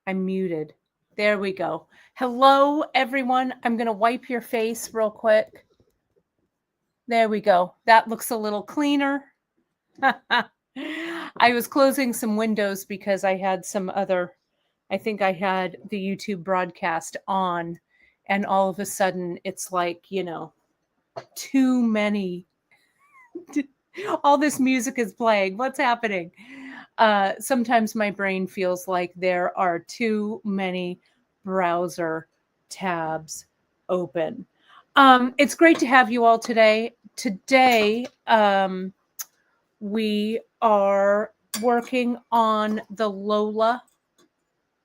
I'm muted. There we go. Hello, everyone. I'm going to wipe your face real quick. There we go. That looks a little cleaner. I was closing some windows because I had I think I had the YouTube broadcast on, and all of a sudden it's like, too many. All this music is playing. What's happening? Sometimes my brain feels like there are too many browser tabs open. It's great to have you all today. Today, we are working on the Lola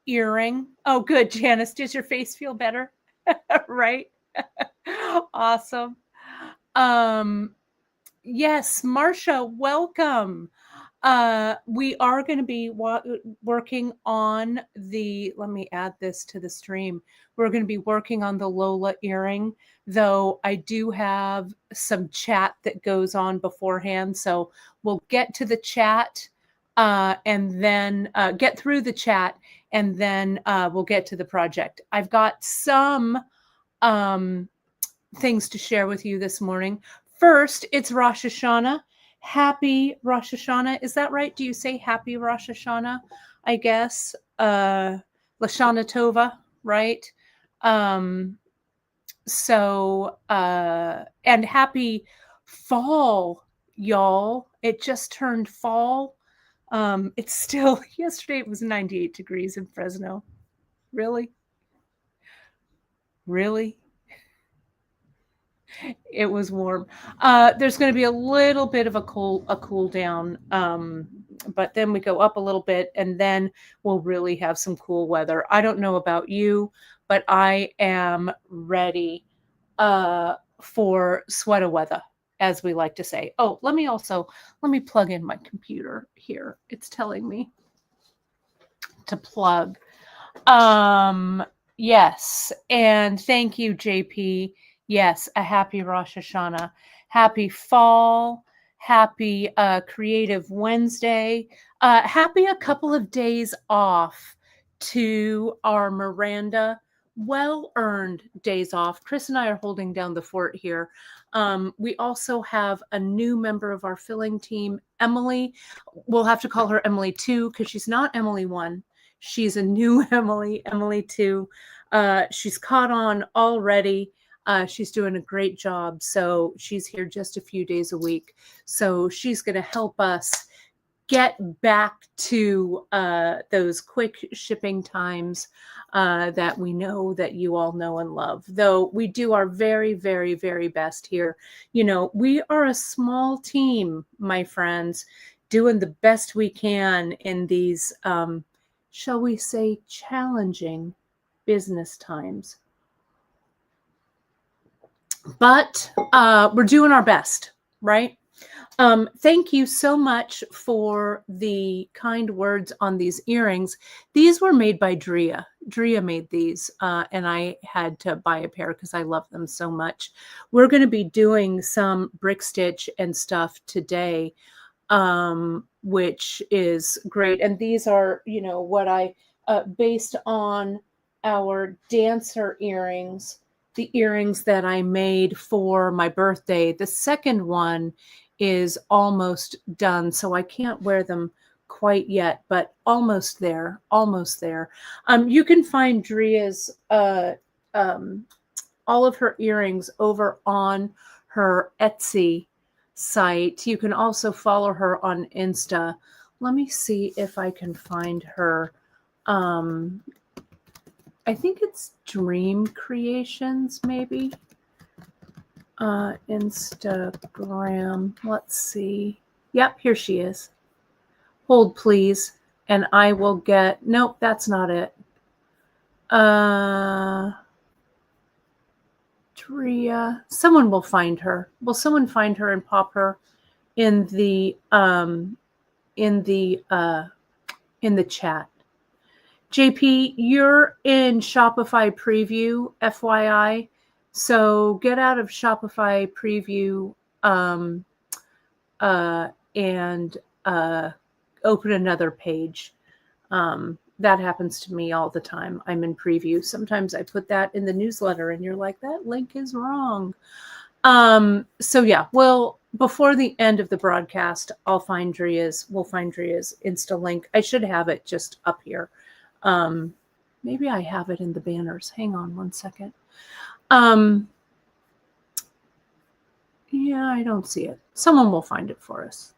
earring. Oh, good, Janice. Does your face feel better? Right? Awesome. Yes, Marcia, welcome. We are going to be working on let me add this to the stream. We're going to be working on the Lola earring, though I do have some chat that goes on beforehand. So we'll get to the chat and then get through the chat, and then we'll get to the project. I've got some things to share with you this morning. First, it's Rosh Hashanah. Happy Rosh Hashanah. Is that right? Do you say happy Rosh Hashanah? I guess. Lashana Tova, right? And happy fall, y'all. It just turned fall. It's still, yesterday it was 98 degrees in Fresno. Really? Really? It was warm. There's going to be a little bit of a cool down, but then we go up a little bit, and then we'll really have some cool weather. I don't know about you, but I am ready for sweater weather, as we like to say. Oh, let me plug in my computer here. It's telling me to plug. Yes, and thank you, JP. Yes, a happy Rosh Hashanah, happy fall, happy Creative Wednesday, happy a couple of days off to our Miranda, well-earned days off. Chris and I are holding down the fort here. We also have a new member of our filling team, Emily. We'll have to call her Emily 2 because she's not Emily 1. She's a new Emily 2. She's caught on already. She's doing a great job. So she's here just a few days a week. So she's going to help us get back to those quick shipping times that we know that you all know and love. Though we do our very, very, very best here. We are a small team, my friends, doing the best we can in these, shall we say, challenging business times. But we're doing our best, right? Thank you so much for the kind words on these earrings. These were made by Drea. Drea made these, and I had to buy a pair because I love them so much. We're going to be doing some brick stitch and stuff today, which is great. And these are, what I, based on our dancer earrings, the earrings that I made for my birthday. The second one is almost done, so I can't wear them quite yet, but almost there. You can find Drea's all of her earrings over on her Etsy site. You can also follow her on Insta. Let me see if I can find her. I think it's Dream Creations, maybe. Instagram. Let's see. Yep, here she is. Hold, please, and I will get. Nope, that's not it. Drea. Someone will find her. Will someone find her and pop her in the chat? JP, you're in Shopify Preview, FYI. So get out of Shopify Preview and open another page. that happens to me all the time. I'm in preview. Sometimes I put that in the newsletter and you're like, that link is wrong. So yeah, well, before the end of the broadcast, we'll find Dria's Insta link. I should have it just up here. Maybe I have it in the banners. Hang on one second. Yeah, I don't see it. Someone will find it for us.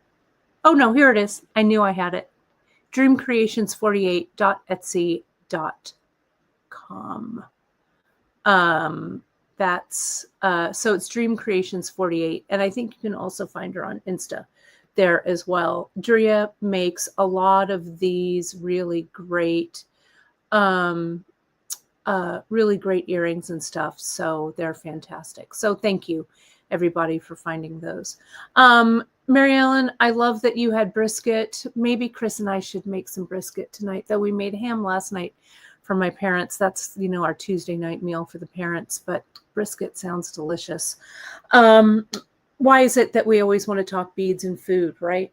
Oh no, here it is. I knew I had it. dreamcreations48.etsy.com. That's so it's Dream Creations 48, and I think you can also find her on Insta there as well. Drea makes a lot of these really great earrings and stuff, so they're fantastic. So thank you everybody for finding those. Mary Ellen, I love that you had brisket. Maybe Chris and I should make some brisket tonight, though we made ham last night for my parents. That's, our Tuesday night meal for the parents, but brisket sounds delicious. Why is it that we always want to talk beads and food, right?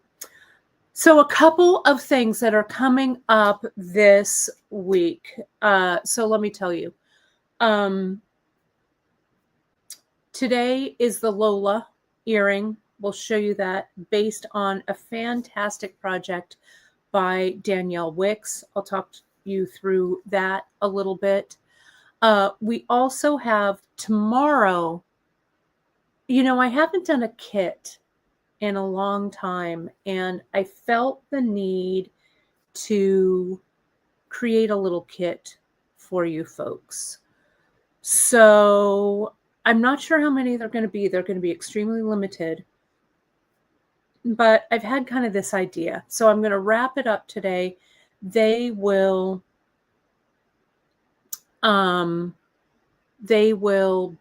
So a couple of things that are coming up this week. So let me tell you. Today is the Lola earring. We'll show you that based on a fantastic project by Danielle Wickes. I'll talk you through that a little bit. We also have tomorrow, I haven't done a kit in a long time, and I felt the need to create a little kit for you folks. So I'm not sure how many they're going to be. They're going to be extremely limited, but I've had kind of this idea. So I'm going to wrap it up today. They will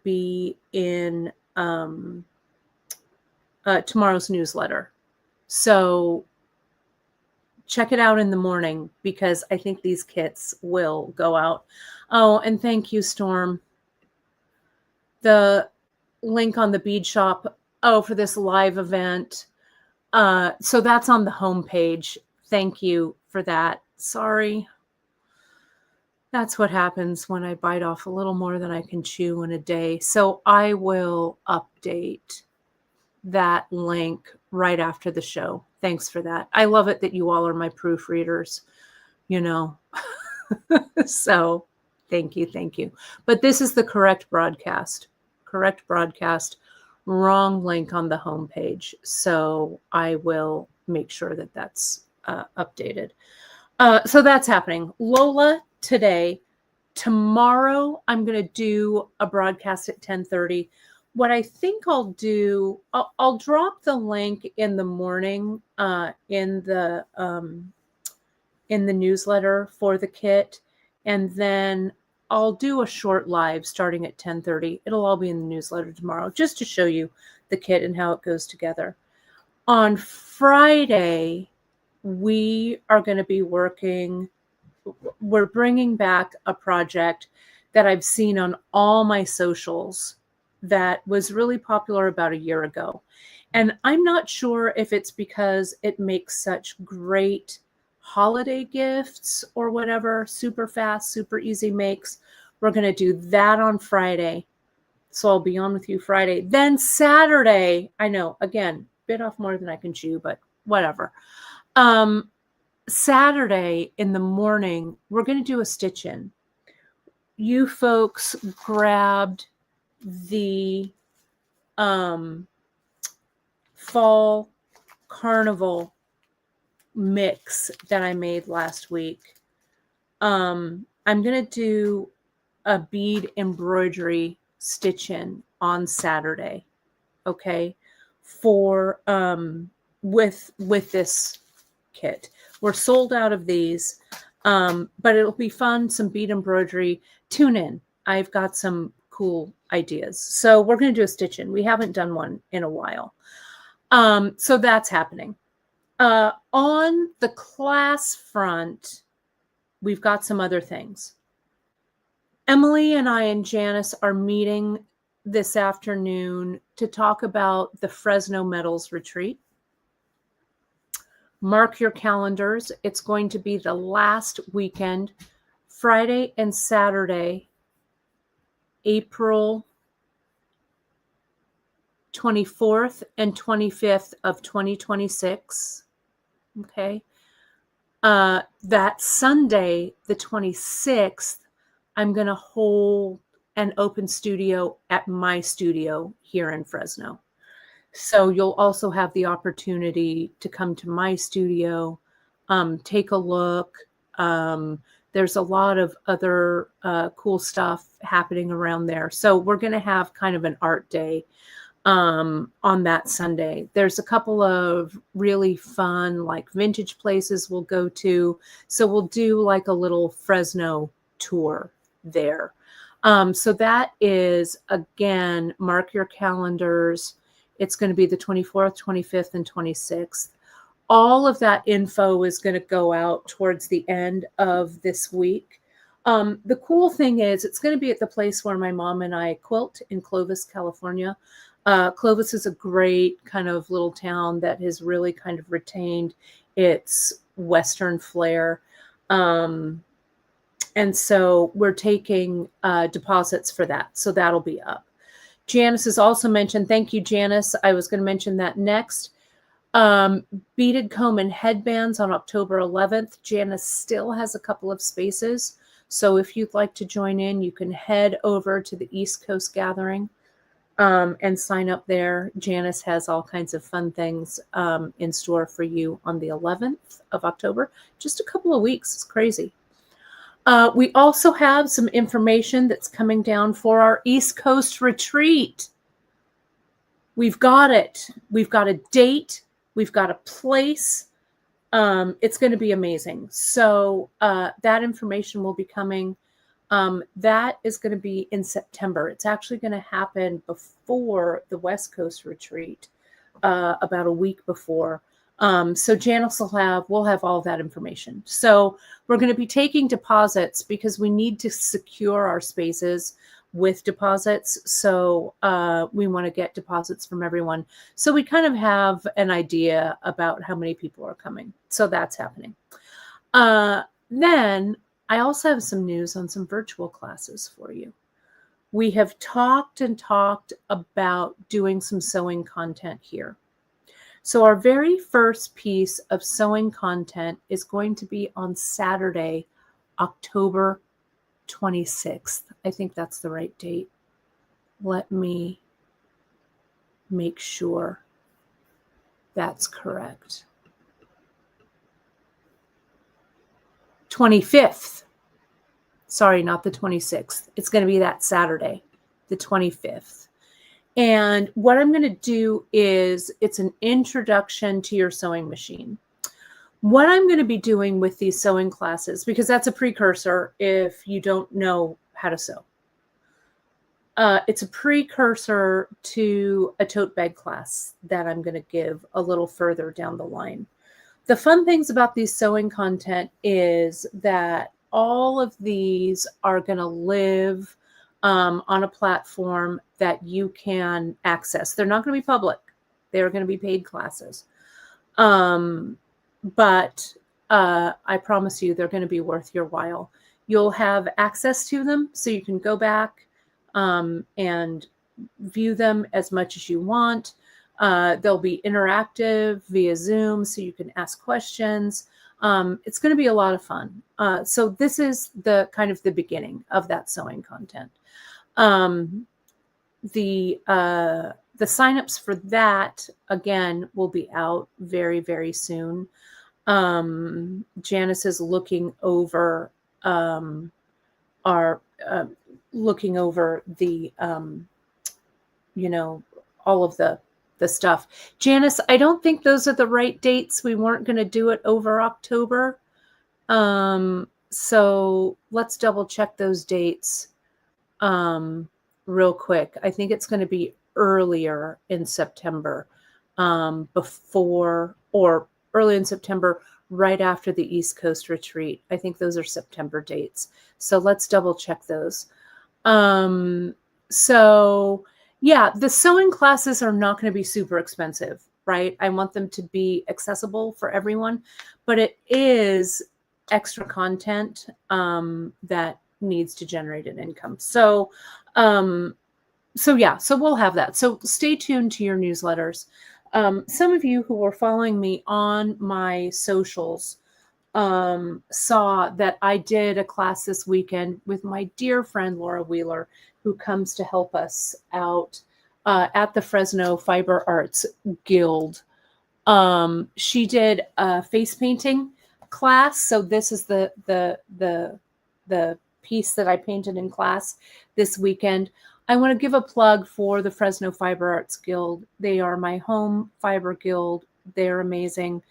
be in tomorrow's newsletter. So check it out in the morning because I think these kits will go out. Oh, and thank you, Storm. The link on the Beadshop, for this live event. So that's on the homepage. Thank you for that. Sorry. That's what happens when I bite off a little more than I can chew in a day. So I will update that link right after the show. Thanks for that. I love it that you all are my proofreaders, So thank you. But this is the correct broadcast, wrong link on the homepage. So I will make sure that that's updated. So that's happening. Lola today. Tomorrow, I'm going to do a broadcast at 10:30. What I think I'll do, I'll drop the link in the morning in the newsletter for the kit, and then I'll do a short live starting at 10:30. It'll all be in the newsletter tomorrow, just to show you the kit and how it goes together. On Friday, we are going to be we're bringing back a project that I've seen on all my socials that was really popular about a year ago. And I'm not sure if it's because it makes such great holiday gifts or whatever, super fast, super easy makes. We're going to do that on Friday. So I'll be on with you Friday. Then Saturday, I know, again, bit off more than I can chew, but whatever. Saturday in the morning, we're going to do a stitch in. You folks grabbed the fall carnival mix that I made last week. I'm going to do a bead embroidery stitch in on Saturday. Okay. For, with this kit. We're sold out of these, but it'll be fun. Some bead embroidery. Tune in. I've got some cool ideas. So we're going to do a stitch in. We haven't done one in a while. So that's happening. On the class front, we've got some other things. Emily and I and Janice are meeting this afternoon to talk about the Fresno Metals Retreat. Mark your calendars. It's going to be the last weekend, Friday and Saturday, April 24th and 25th of 2026. Okay. That Sunday, the 26th, I'm going to hold an open studio at my studio here in Fresno. So you'll also have the opportunity to come to my studio, take a look. There's a lot of other cool stuff happening around there. So we're going to have kind of an art day on that Sunday. There's a couple of really fun, like vintage places we'll go to. So we'll do like a little Fresno tour there. So that is, again, mark your calendars. It's going to be the 24th, 25th, and 26th. All of that info is going to go out towards the end of this week. The cool thing is it's going to be at the place where my mom and I quilt in Clovis, California. Clovis is a great kind of little town that has really kind of retained its Western flair. And so we're taking deposits for that. So that'll be up. Janice has also mentioned, thank you, Janice. I was going to mention that next. Beaded comb and headbands on October 11th. Janice still has a couple of spaces. So if you'd like to join in, you can head over to the East Coast Gathering and sign up there. Janice has all kinds of fun things in store for you on the 11th of October. Just a couple of weeks. It's crazy. We also have some information that's coming down for our East Coast retreat. We've got it. We've got a date. We've got a place. It's going to be amazing. So that information will be coming. That is going to be in September. It's actually going to happen before the West Coast retreat, about a week before. So Janice we'll have all that information. So we're going to be taking deposits because we need to secure our spaces with deposits. So we want to get deposits from everyone. So we kind of have an idea about how many people are coming. So that's happening. Then I also have some news on some virtual classes for you. We have talked about doing some sewing content here. So our very first piece of sewing content is going to be on Saturday, October 26th. I think that's the right date. Let me make sure that's correct. 25th. Sorry, not the 26th. It's going to be that Saturday, the 25th. And what I'm going to do is it's an introduction to your sewing machine. What I'm going to be doing with these sewing classes, because that's a precursor if you don't know how to sew. It's a precursor to a tote bag class that I'm going to give a little further down the line. The fun things about these sewing content is that all of these are going to live on a platform that you can access. They're not going to be public. They're going to be paid classes. But I promise you they're going to be worth your while. You'll have access to them so you can go back and view them as much as you want. They'll be interactive via Zoom so you can ask questions. It's going to be a lot of fun. So this is the kind of the beginning of that sewing content. The signups for that, again, will be out very, very soon. Janice is looking over looking over the all of the stuff. Janice, I don't think those are the right dates. We weren't going to do it over October. So let's double check those dates real quick. I think it's going to be earlier in September, before or early in September, right after the East Coast retreat. I think those are September dates. So let's double check those. So yeah, the sewing classes are not going to be super expensive. right? I want them to be accessible for everyone, but it is extra content that needs to generate an income. So, yeah, so we'll have that. So stay tuned to your newsletters. Some of you who were following me on my socials saw that I did a class this weekend with my dear friend Laura Wheeler, who comes to help us out at the Fresno Fiber Arts Guild. She did a face painting class. So this is the piece that I painted in class this weekend. I want to give a plug for the Fresno Fiber Arts Guild. They are my home fiber guild. They're amazing.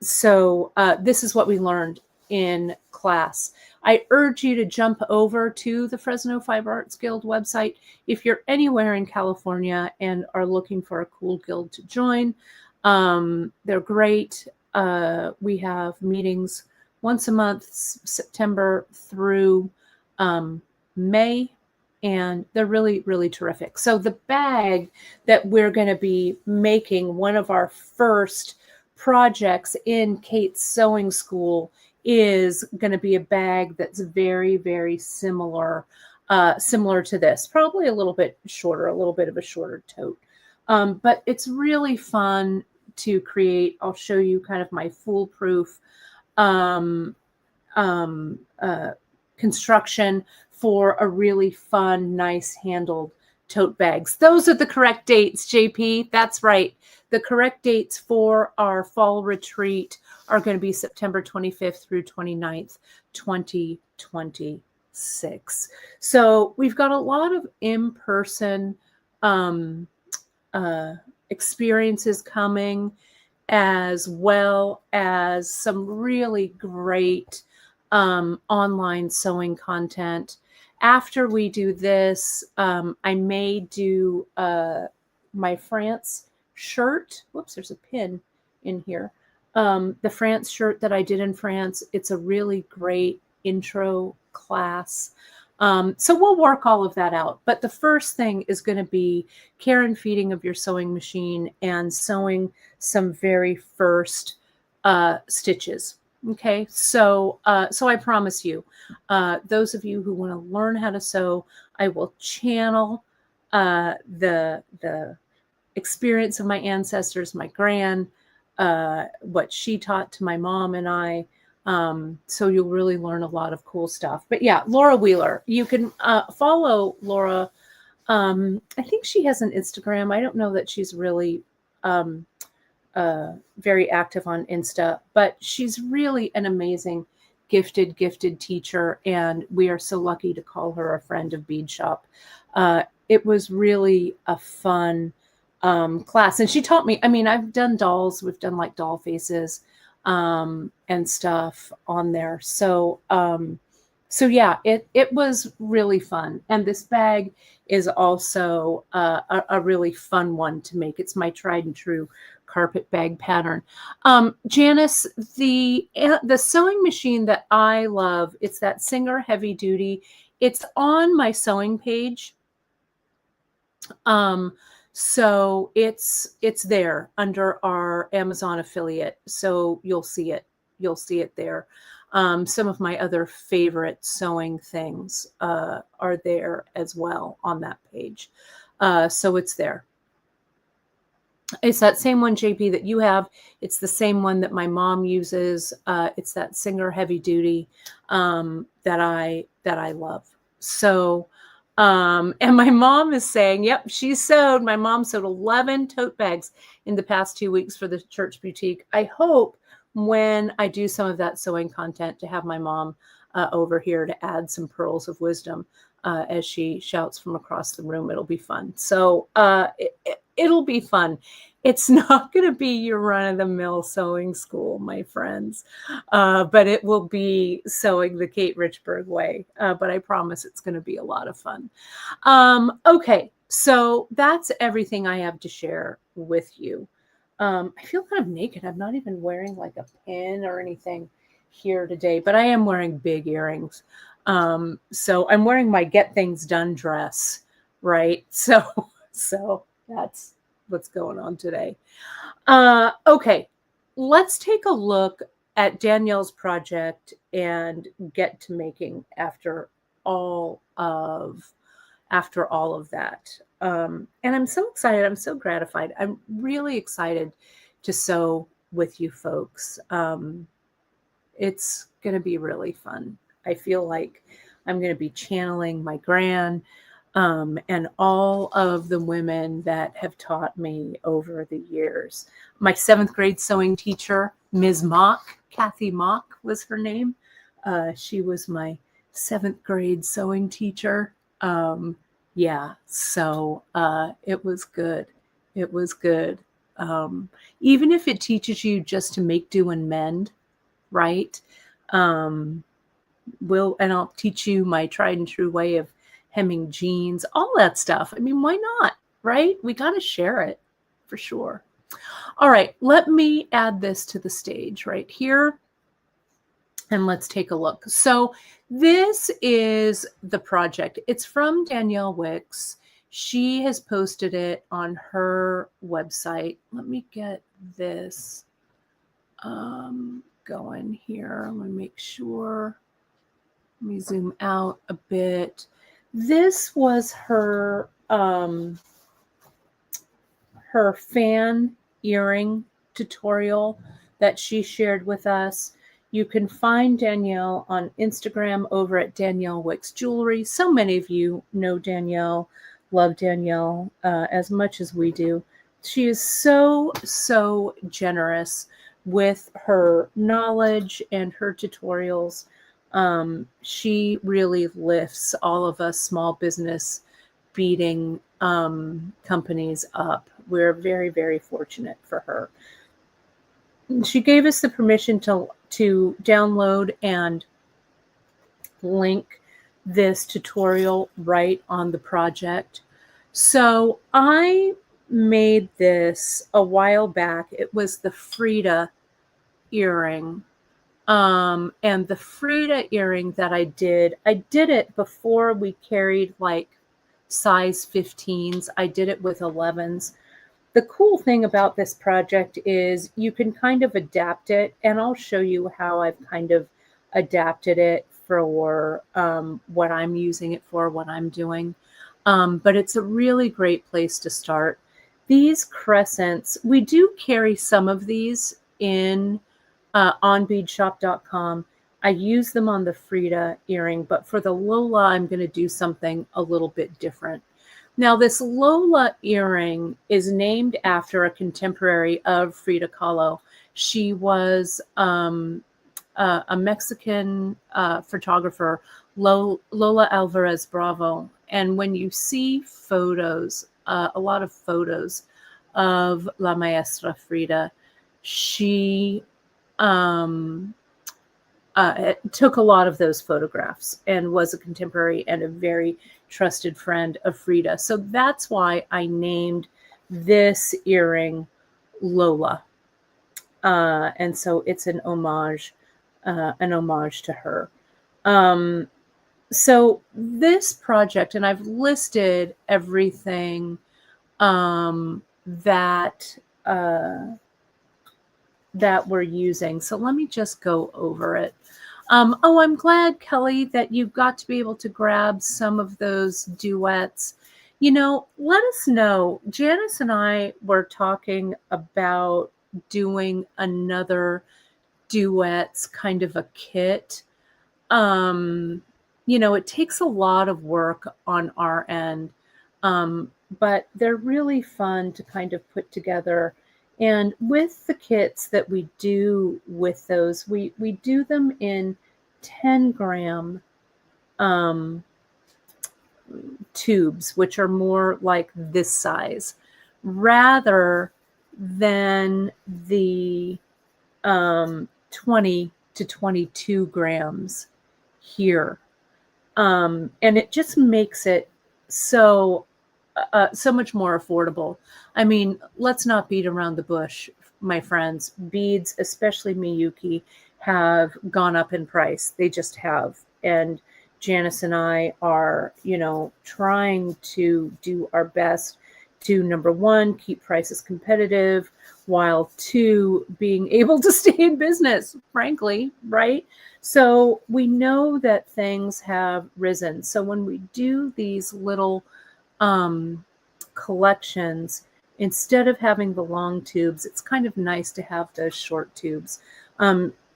So this is what we learned in class. I urge you to jump over to the Fresno Fiber Arts Guild website if you're anywhere in California and are looking for a cool guild to join. They're great. We have meetings once a month, September through May, and they're really, really terrific. So the bag that we're going to be making, one of our first projects in Kate's sewing school, is going to be a bag that's very, very similar to this, probably a little bit shorter, a little bit of a shorter tote. But it's really fun to create. I'll show you kind of my foolproof construction for a really fun, nice handled tote bags. Those are the correct dates, JP. That's right. The correct dates for our fall retreat are going to be September 25th through 29th, 2026. So we've got a lot of in-person experiences coming, as well as some really great online sewing content. After we do this, I may do my France shirt. Whoops, there's a pin in here. The France shirt that I did in France. It's a really great intro class. So we'll work all of that out. But the first thing is going to be care and feeding of your sewing machine and sewing some very first stitches. Okay, so I promise you, those of you who want to learn how to sew, I will channel the experience of my ancestors, my gran, what she taught to my mom and I. So you'll really learn a lot of cool stuff. But yeah, Laura Wheeler, you can follow Laura. I think she has an Instagram. I don't know that she's really very active on Insta, but she's really an amazing, gifted teacher. And we are so lucky to call her a friend of Beadshop. It was really a fun class. And she taught me, I mean, I've done dolls. We've done like doll faces and stuff on there. So yeah, it was really fun. And this bag is also a really fun one to make. It's my tried and true carpet bag pattern. Janice, the sewing machine that I love, it's that Singer Heavy Duty. It's on my sewing page. So it's there under our Amazon affiliate. So you'll see it there. Some of my other favorite sewing things are there as well on that page. So it's there. It's that same one, JP, that you have. It's the same one that my mom uses. It's that Singer Heavy Duty that I love. So, and my mom is saying, yep, she sewed. My mom sewed 11 tote bags in the past 2 weeks for the church boutique. I hope when I do some of that sewing content to have my mom over here to add some pearls of wisdom as she shouts from across the room. It'll be fun. So it'll be fun. It's not going to be your run-of-the-mill sewing school, my friends, but it will be sewing the Kate Richburg way. But I promise it's going to be a lot of fun. Okay, so that's everything I have to share with you. I feel kind of naked. I'm not even wearing like a pin or anything here today, but I am wearing big earrings. So I'm wearing my Get Things Done dress, right? So that's what's going on today. Okay, let's take a look at Danielle's project and get to making all of after all of that. And I'm so excited. I'm so gratified. I'm really excited to sew with you folks. It's going to be really fun. I feel like I'm going to be channeling my gran and all of the women that have taught me over the years. My 7th grade sewing teacher, Ms. Mock, Kathy Mock was her name. She was my 7th grade sewing teacher. Yeah, so it was good. It was good. Even if it teaches you just to make, do, and mend, right? And I'll teach you my tried and true way of hemming jeans, all that stuff. I mean, why not, right? We got to share it for sure. All right, let me add this to the stage right here. And let's take a look. So this is the project. It's from Danielle Wickes. She has posted it on her website. Let me get this going here. Let me make sure. Let me zoom out a bit. This was her fan earring tutorial that she shared with us. You can find Danielle on Instagram over at Danielle Wickes Jewelry. So many of you know Danielle, love Danielle as much as we do. She is so, so generous with her knowledge and her tutorials. She really lifts all of us small business beading companies up. We're very, very fortunate for her. She gave us the permission to download and link this tutorial right on the project. So I made this a while back. It was the Frida earring. And the Frida earring that I did it before we carried like size 15s. I did it with 11s. The cool thing about this project is you can kind of adapt it, and I'll show you how I've kind of adapted it for what I'm using it for, what I'm doing. But it's a really great place to start. These crescents, we do carry some of these in on beadshop.com. I use them on the Frida earring, but for the Lola, I'm going to do something a little bit different. Now, this Lola earring is named after a contemporary of Frida Kahlo. She was a Mexican photographer, Lola Alvarez Bravo. And when you see photos, a lot of photos of La Maestra Frida, she took a lot of those photographs and was a contemporary and a very trusted friend of Frida. So that's why I named this earring Lola. And so it's an homage to her. So this project, and I've listed everything that we're using. So let me just go over it. Oh, I'm glad, Kelly, that you got to be able to grab some of those duets. You know, let us know. Janice and I were talking about doing another duets kind of a kit. You know, it takes a lot of work on our end, but they're really fun to kind of put together. And with the kits that we do with those, we do them in 10-gram tubes, which are more like this size, rather than the 20 to 22 grams here. And it just makes it so much more affordable. I mean, let's not beat around the bush, my friends. Beads, especially Miyuki, have gone up in price. They just have. And Janice and I are, you know, trying to do our best to, number one, keep prices competitive, while two, being able to stay in business, frankly, right? So we know that things have risen. So when we do these little collections, instead of having the long tubes, it's kind of nice to have those short tubes.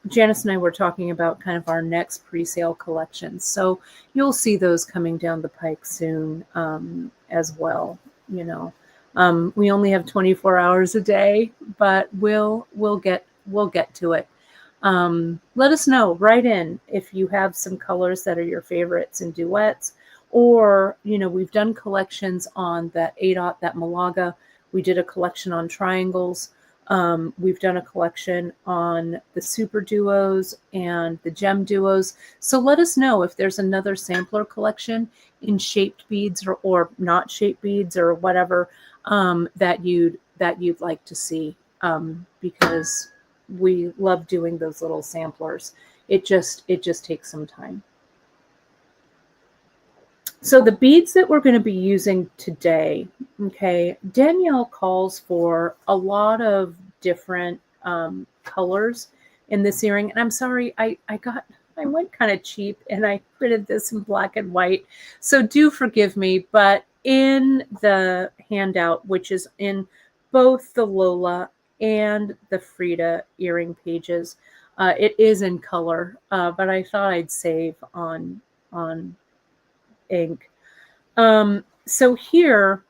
Janice and I were talking about kind of our next pre-sale collections. So you'll see those coming down the pike soon as well. You know, we only have 24 hours a day, but we'll get to it. Let us know, write in if you have some colors that are your favorites and duets, or, you know, we've done collections on that ADOT, that Malaga. We did a collection on triangles. We've done a collection on the super duos and the gem duos. So let us know if there's another sampler collection in shaped beads or not shaped beads or whatever that you'd like to see, because we love doing those little samplers. It just takes some time. So the beads that we're going to be using today, okay, Danielle calls for a lot of different colors in this earring. And I'm sorry, I went kind of cheap and I printed this in black and white. So do forgive me, but in the handout, which is in both the Lola and the Frida earring pages, it is in color, but I thought I'd save on ink. So here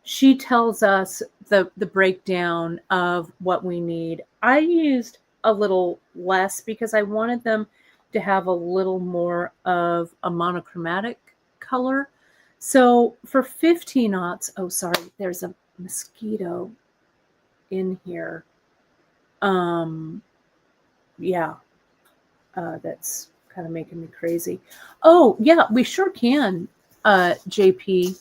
she tells us the breakdown of what we need. I used a little less because I wanted them to have a little more of a monochromatic color. So for 15-aughts, oh, sorry, there's a mosquito in here. Yeah, that's kind of making me crazy. Oh, yeah, we sure can, JP.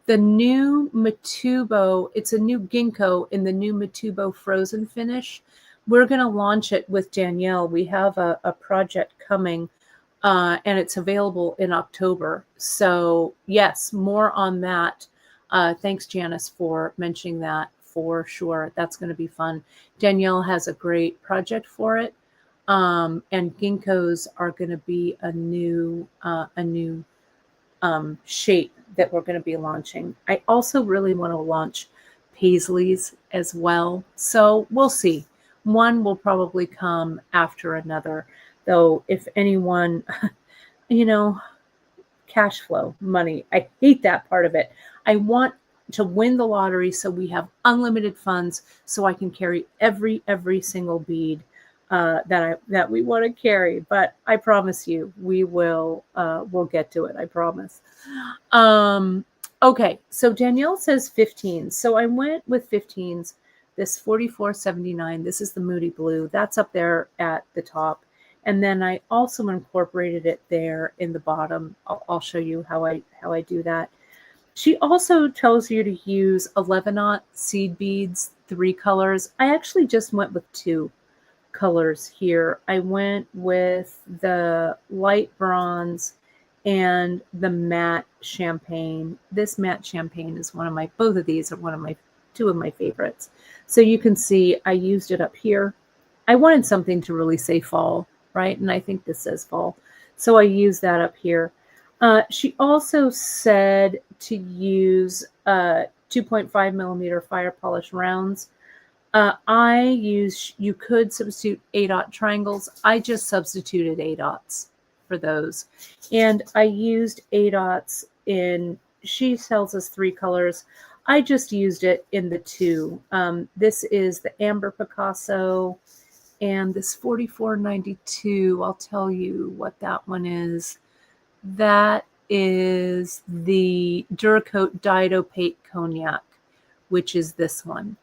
The new Matubo, it's a new ginkgo in the new Matubo frozen finish. We're going to launch it with Danielle. We have a project coming, and it's available in October. So yes, more on that. Thanks, Janice, for mentioning that for sure. That's going to be fun. Danielle has a great project for it. And ginkgos are going to be a new shape that we're going to be launching. I also really want to launch paisleys as well. So we'll see. One will probably come after another, though. If anyone, you know, cash flow, money, I hate that part of it. I want to win the lottery so we have unlimited funds so I can carry every single bead that we want to carry. But I promise you, we'll get to it. I promise. Okay, so Danielle says 15. So I went with 15s. This 44.79. This is the Moody Blue. That's up there at the top. And then I also incorporated it there in the bottom. I'll show you how I do that. She also tells you to use 11-aught seed beads, 3 colors. I actually just went with 2 colors here. I went with the light bronze and the matte champagne. This matte champagne is both of these are 2 of my favorites. So you can see I used it up here. I wanted something to really say fall, right? And I think this says fall. So I used that up here. She also said to use 2.5 millimeter fire polish rounds. You could substitute 8-aught triangles. I just substituted 8-aughts for those. And I used 8-aughts she tells us 3 colors. I just used it in the 2. This is the Amber Picasso and this 44.92. I'll tell you what that one is. That is the Duracoat Dyed Opaque Cognac, which is this one.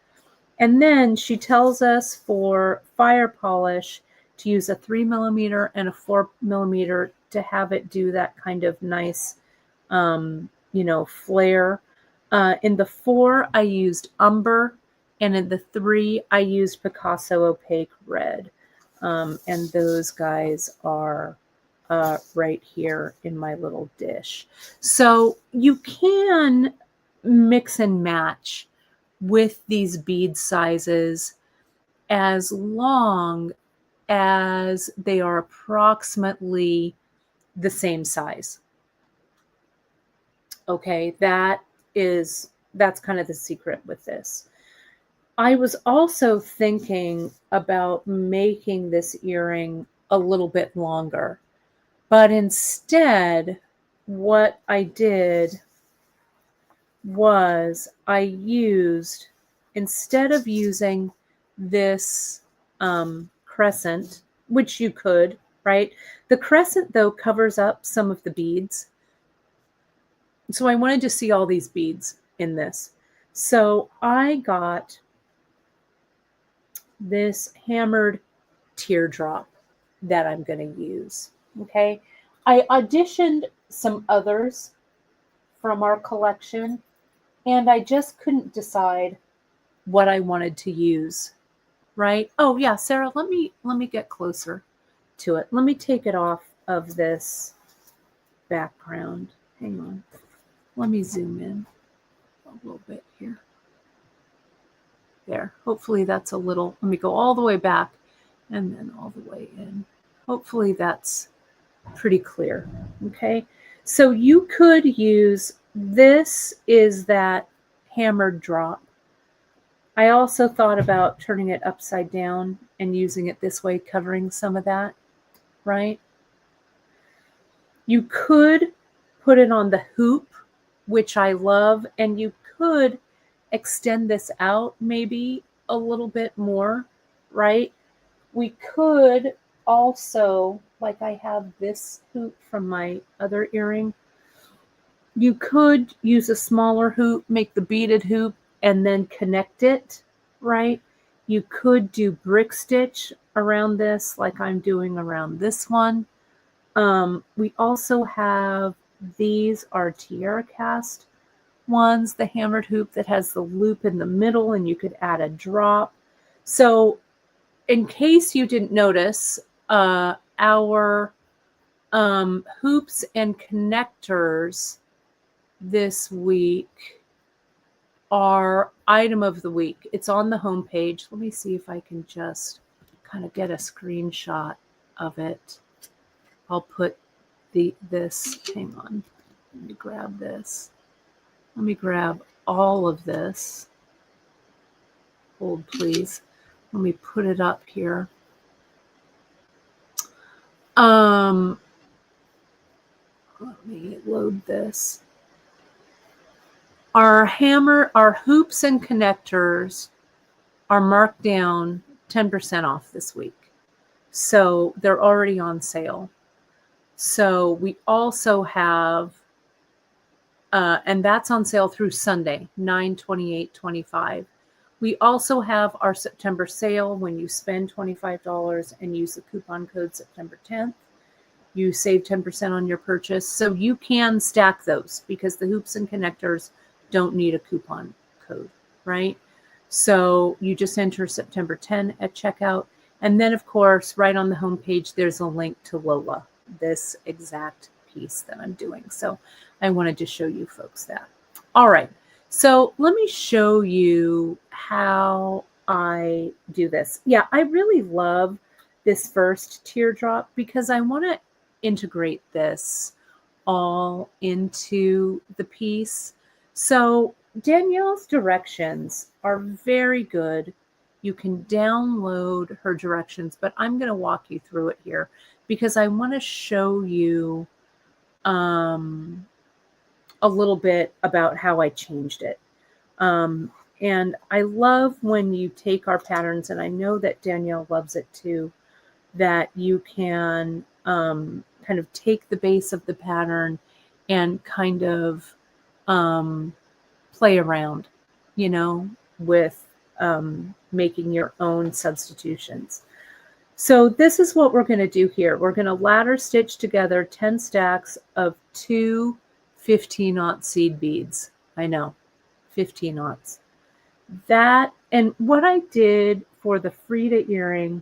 And then she tells us for fire polish to use a 3 millimeter and a 4 millimeter to have it do that kind of nice, flare. In the 4, I used umber, and in the 3, I used Picasso Opaque Red. And those guys are right here in my little dish. So you can mix and match with these bead sizes as long as they are approximately the same size. Okay, that's kind of the secret with this. I was also thinking about making this earring a little bit longer, but instead, what I did was I used, instead of using this crescent, which you could, right? The crescent, though, covers up some of the beads. So I wanted to see all these beads in this. So I got this hammered teardrop that I'm going to use. Okay. I auditioned some others from our collection and I just couldn't decide what I wanted to use. Right? Oh yeah, Sarah, let me get closer to it. Let me take it off of this background. Hang on. Let me zoom in a little bit here. There. Hopefully that's a little, let me go all the way back and then all the way in. Hopefully that's pretty clear. Okay. So you could use, this is that hammered drop. I also thought about turning it upside down and using it this way, covering some of that, right? You could put it on the hoop, which I love, and you could extend this out maybe a little bit more, right? We could also, like I have this hoop from my other earring, you could use a smaller hoop, make the beaded hoop, and then connect it, right? You could do brick stitch around this like I'm doing around this one. We also have, these are tiara cast ones, the hammered hoop that has the loop in the middle and you could add a drop. So in case you didn't notice, our hoops and connectors this week are item of the week. It's on the homepage. Let me see if I can just kind of get a screenshot of it. I'll put this, hang on. Let me grab this. Let me grab all of this. Hold, please. Let me put it up here. Let me load this. Our hoops and connectors are marked down 10% off this week. So they're already on sale. So we also have, and that's on sale through Sunday, 9/28/25. We also have our September sale. When you spend $25 and use the coupon code September 10th, you save 10% on your purchase. So you can stack those because the hoops and connectors don't need a coupon code, right? So you just enter September 10 at checkout. And then, of course, right on the homepage, there's a link to Lola, this exact piece that I'm doing. So I wanted to show you folks that. All right. So let me show you how I do this. Yeah, I really love this first teardrop because I want to integrate this all into the piece. So Danielle's directions are very good. You can download her directions, but I'm going to walk you through it here because I want to show you a little bit about how I changed it. And I love when you take our patterns, and I know that Danielle loves it too, that you can kind of take the base of the pattern and kind of play around, you know, with making your own substitutions. So this is what we're going to do here. We're going to ladder stitch together 10 stacks of 2 15-aught seed beads. I know, 15-aughts. That, and what I did for the Frida earring,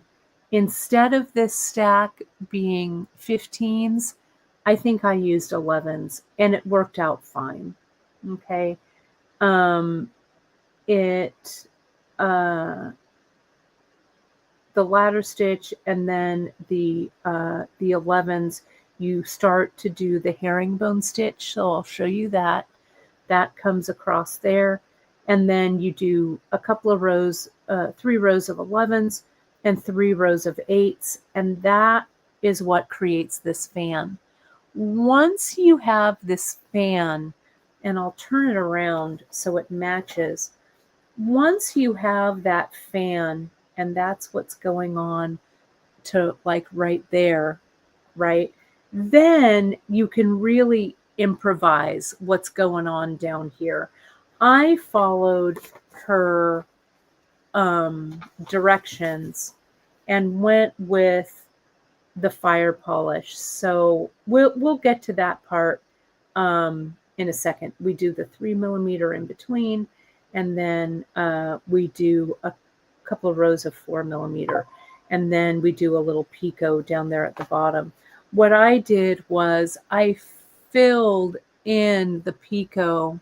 instead of this stack being 15s, I think I used 11s, and it worked out fine. Okay. It the ladder stitch, and then the 11s, you start to do the herringbone stitch. So I'll show you that. That comes across there, and then you do a couple of rows, 3 rows of 11s and 3 rows of 8s, and that is what creates this fan. Once you have this fan, and I'll turn it around so it matches. Once you have that fan, and that's what's going on to like right there, right? Then you can really improvise what's going on down here. I followed her directions and went with the fire polish. So we'll get to that part in a second. We do the 3mm in between, and then we do a couple of rows of 4mm, and then we do a little picot down there at the bottom. What I did was I filled in the picot.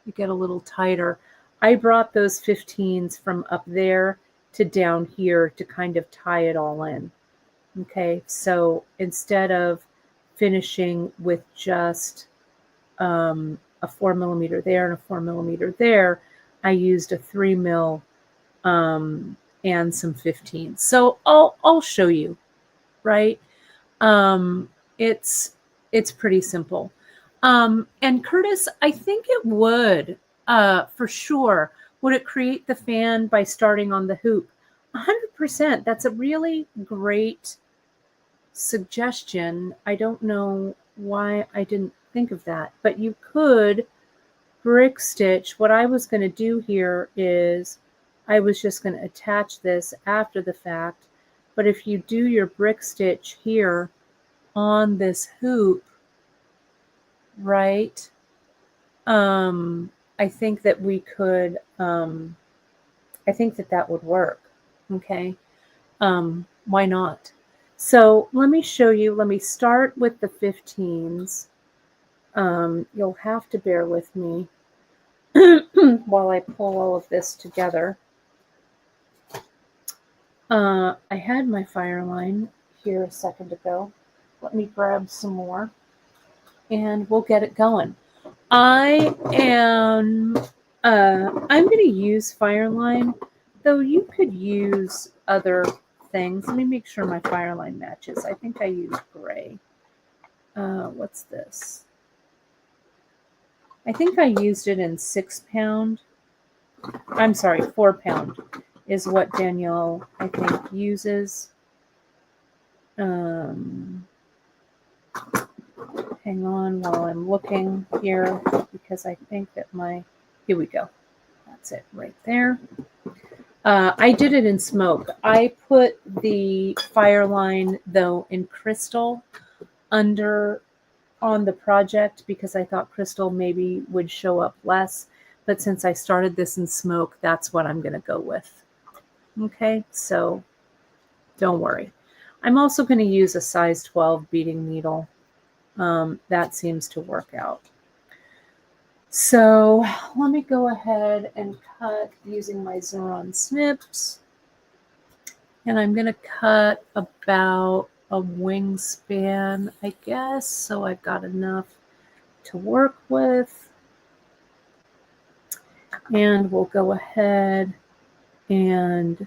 You get a little tighter. I brought those 15s from up there to down here to kind of tie it all in. Okay, so instead of finishing with just a 4mm there and a 4mm there, I used a 3mm and some 15s. So I'll show you, right? It's pretty simple. And Curtis, I think it would, for sure, would it create the fan by starting on the hoop? 100%. That's a really great suggestion. I don't know why I didn't think of that, but you could brick stitch. What I was going to do here is I was just going to attach this after the fact, but if you do your brick stitch here on this hoop, right, I think that we could, I think that would work. Okay. Why not? So let me show you. Let me start with the 15s. You'll have to bear with me while I pull all of this together. I had my fire line here a second ago. Let me grab some more and we'll get it going. I'm going to use fire line, though you could use other things. Let me make sure my fire line matches. I think I used gray. What's this? I think I used it in 6 pound. I'm sorry, 4 pound is what Danielle, I think, uses. Hang on while I'm looking here, because I think that here we go. That's it right there. I did it in smoke. I put the fire line, though, in crystal under on the project because I thought crystal maybe would show up less. But since I started this in smoke, that's what I'm going to go with. Okay, so don't worry. I'm also going to use a size 12 beading needle. That seems to work out. So let me go ahead and cut using my Xeron snips. And I'm going to cut about a wingspan, I guess, so I've got enough to work with. And we'll go ahead and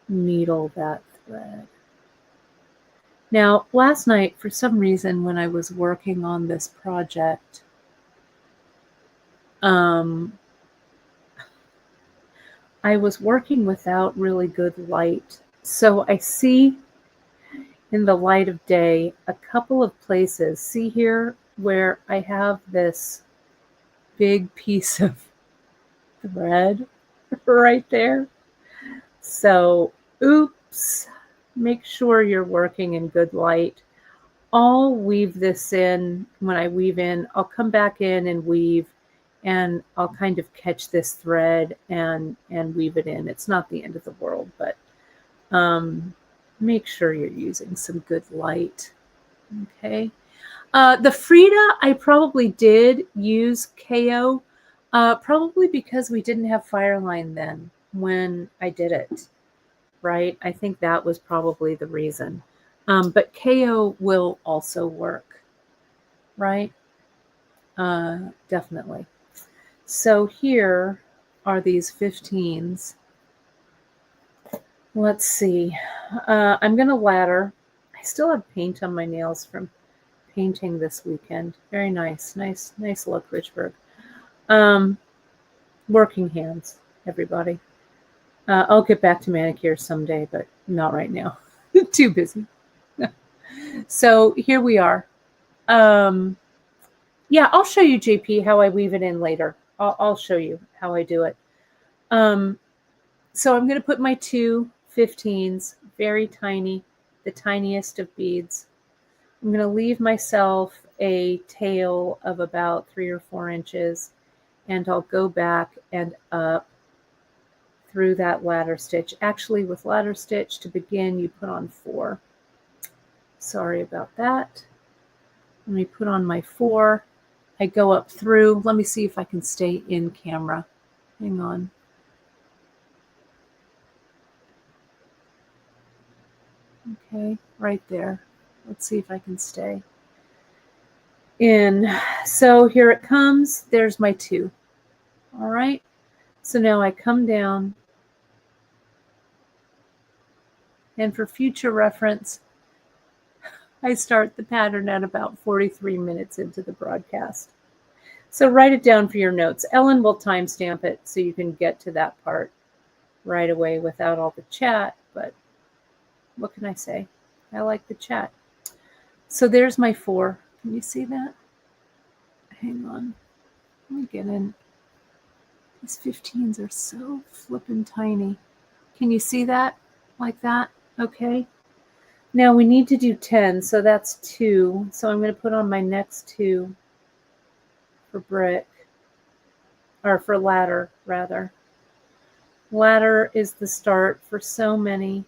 needle that thread. Now, last night, for some reason, when I was working on this project, I was working without really good light. So I see in the light of day a couple of places. See here where I have this big piece of thread right there. So, oops, make sure you're working in good light. I'll weave this in. When I weave in, I'll come back in and weave, and I'll kind of catch this thread and weave it in. It's not the end of the world, but make sure you're using some good light. Okay. The Frida, I probably did use KO. Probably because we didn't have Fireline then when I did it, right? I think that was probably the reason. But KO will also work, right? Definitely. So here are these 15s. Let's see. I'm going to ladder. I still have paint on my nails from painting this weekend. Very nice. Nice look, Richburg. Working hands, everybody. I'll get back to manicure someday, but not right now. Too busy. So here we are. Yeah, I'll show you, JP, how I weave it in later. I'll show you how I do it. So I'm going to put my two 15s, very tiny, the tiniest of beads. I'm going to leave myself a tail of about 3 or 4 inches, and I'll go back and up through that ladder stitch. Actually, with ladder stitch to begin, you put on 4. Sorry about that. Let me put on my 4. I go up through. Let me see if I can stay in camera. Hang on. Okay, right there. Let's see if I can stay in. So here it comes. There's my 2. All right. So now I come down. And for future reference, I start the pattern at about 43 minutes into the broadcast. So write it down for your notes. Ellen will timestamp it so you can get to that part right away without all the chat, but what can I say? I like the chat. So there's my 4. Can you see that? Hang on. Let me get in. These 15s are so flippin' tiny. Can you see that? Like that? Okay. Now we need to do 10, so that's 2. So I'm going to put on my next 2 for brick, or for ladder, rather. Ladder is the start for so many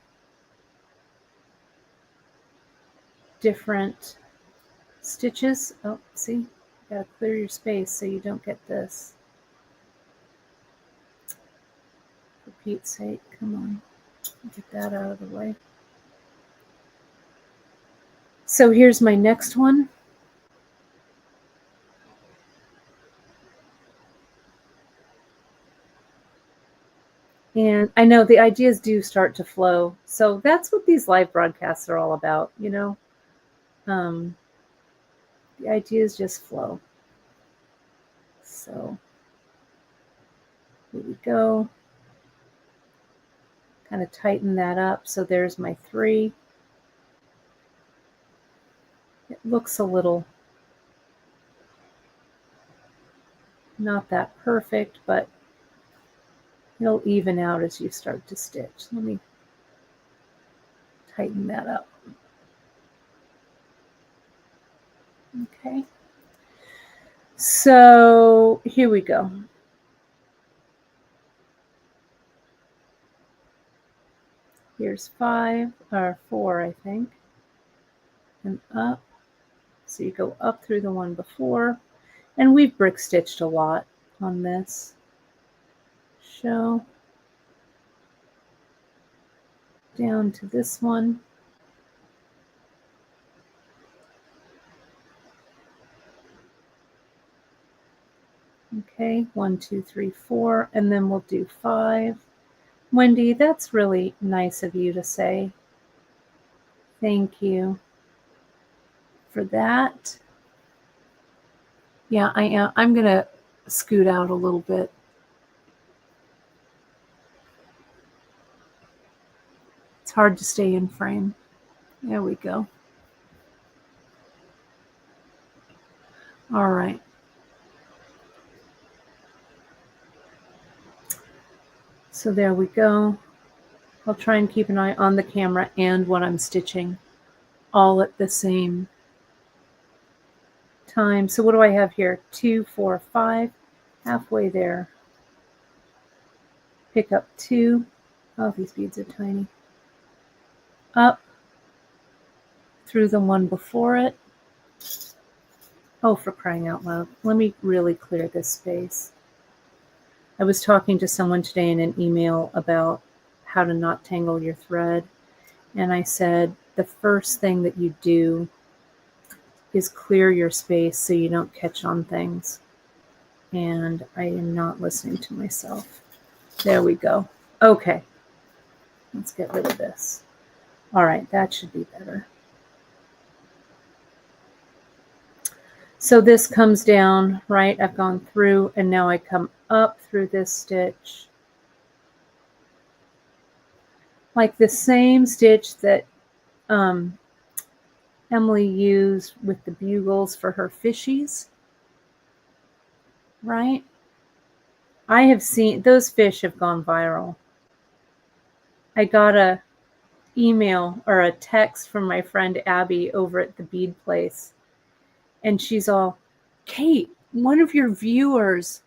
different stitches. Oh, see? You gotta clear your space so you don't get this. For Pete's sake, come on. Get that out of the way. So here's my next one. And I know the ideas do start to flow. So that's what these live broadcasts are all about, you know? The ideas just flow. So here we go. Kind of tighten that up. So there's my 3. It looks a little not that perfect, but it'll even out as you start to stitch. Let me tighten that up. Okay. So here we go. Here's 5 or 4, I think, and up. So you go up through the one before, and we've brick stitched a lot on this show. Down to this one. Okay, 1, 2, 3, 4, and then we'll do 5. Wendy, that's really nice of you to say. Thank you for that. Yeah, I am. I'm going to scoot out a little bit. It's hard to stay in frame. There we go. All right. So there we go. I'll try and keep an eye on the camera and what I'm stitching all at the same time. So what do I have here? 2, 4, 5, halfway there. Pick up 2. Oh, these beads are tiny. Up through the one before it. Oh, for crying out loud. Let me really clear this space. I was talking to someone today in an email about how to not tangle your thread. And I said, the first thing that you do is clear your space so you don't catch on things. And I am not listening to myself. There we go. Okay. Let's get rid of this. All right, that should be better. So this comes down, right? I've gone through, and now I come up through this stitch. Like the same stitch that Emily used with the bugles for her fishies, right? I have seen, those fish have gone viral. I got a email or a text from my friend Abby over at the bead place. And she's all, Kate, one of your viewers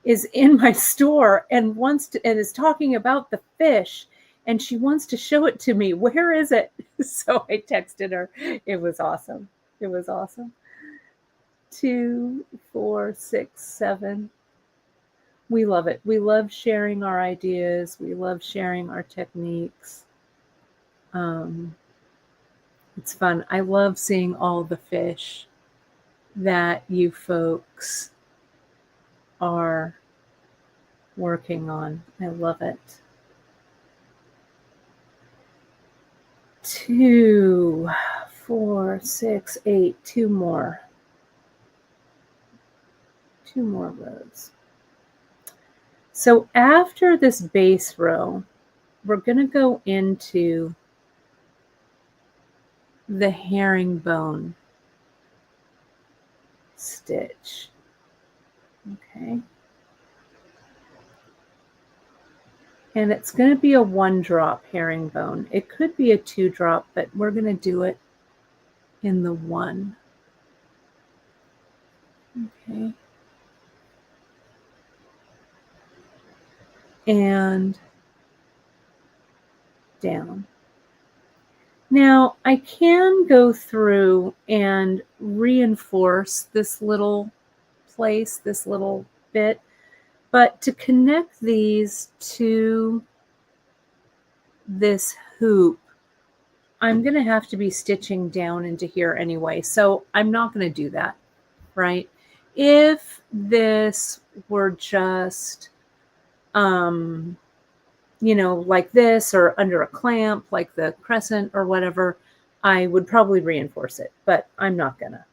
is in my store and and is talking about the fish, and she wants to show it to me. Where is it? So I texted her. It was awesome. It was awesome. 2, 4, 6, 7. We love it. We love sharing our ideas. We love sharing our techniques. It's fun. I love seeing all the fish that you folks are working on. I love it. 2, 4, 6, 8. 2 more. 2 more rows. So after this base row, we're going to go into the herringbone stitch. Okay. And it's going to be a 1-drop herringbone. It could be a 2-drop, but we're going to do it in the 1. Okay. And down. Now I can go through and reinforce this little place, this little bit, but to connect these to this hoop, I'm going to have to be stitching down into here anyway. So I'm not going to do that, right? If this were just, you know, like this or under a clamp, like the Crescent or whatever, I would probably reinforce it, but I'm not gonna.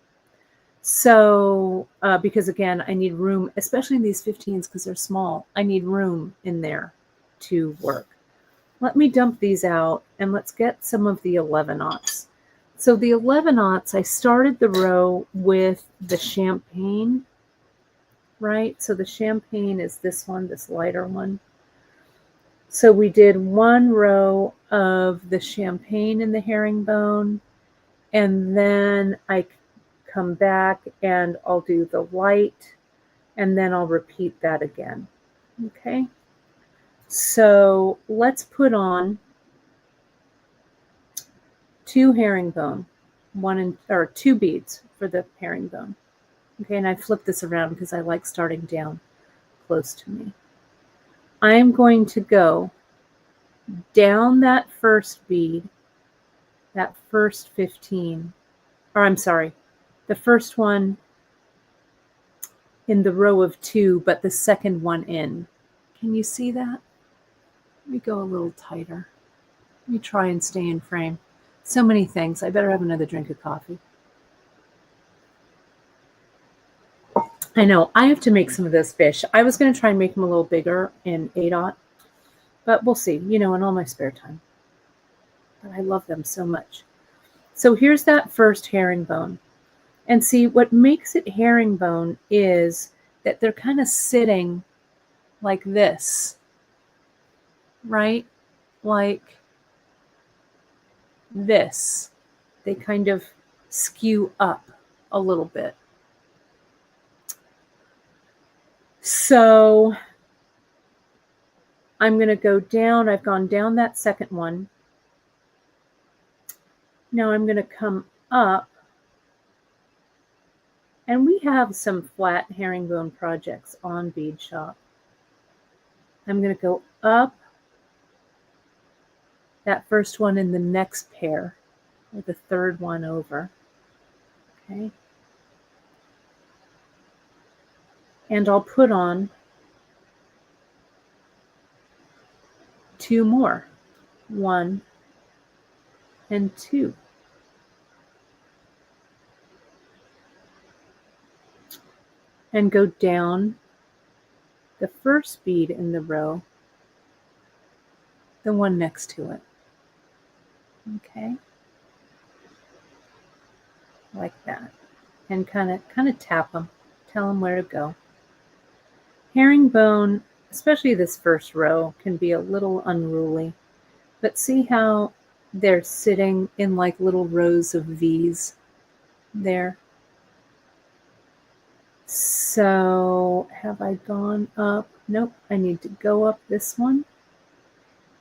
So, because again, I need room, especially in these 15s because they're small. I need room in there to work. Let me dump these out and let's get some of the 11-aughts. So the 11-aughts, I started the row with the champagne, right? So the champagne is this one, this lighter one. So we did 1 row of the champagne and the herringbone, and then I come back and I'll do the light, and then I'll repeat that again. Okay. So let's put on 2 herringbone, 2 beads for the herringbone. Okay, and I flip this around because I like starting down close to me. I'm going to go down that first bead, that first 15, or I'm sorry, the first one in the row of 2, but the second one in. Can you see that? Let me go a little tighter. Let me try and stay in frame. So many things. I better have another drink of coffee. I know, I have to make some of this fish. I was going to try and make them a little bigger in 8-aught, but we'll see, you know, in all my spare time. But I love them so much. So here's that first herringbone. And see, what makes it herringbone is that they're kind of sitting like this, right? Like this. They kind of skew up a little bit. So I'm going to go down. I've gone down that second one. Now I'm going to come up. And we have some flat herringbone projects on Beadshop. I'm going to go up that first one in the next pair, or the third one over. Okay. And I'll put on 2 more, 1 and 2. And go down the first bead in the row, the one next to it. Okay. Like that. And kind of tap them, tell them where to go. Herringbone, especially this first row, can be a little unruly, but see how they're sitting in like little rows of V's there. So have I gone up? Nope, I need to go up this one.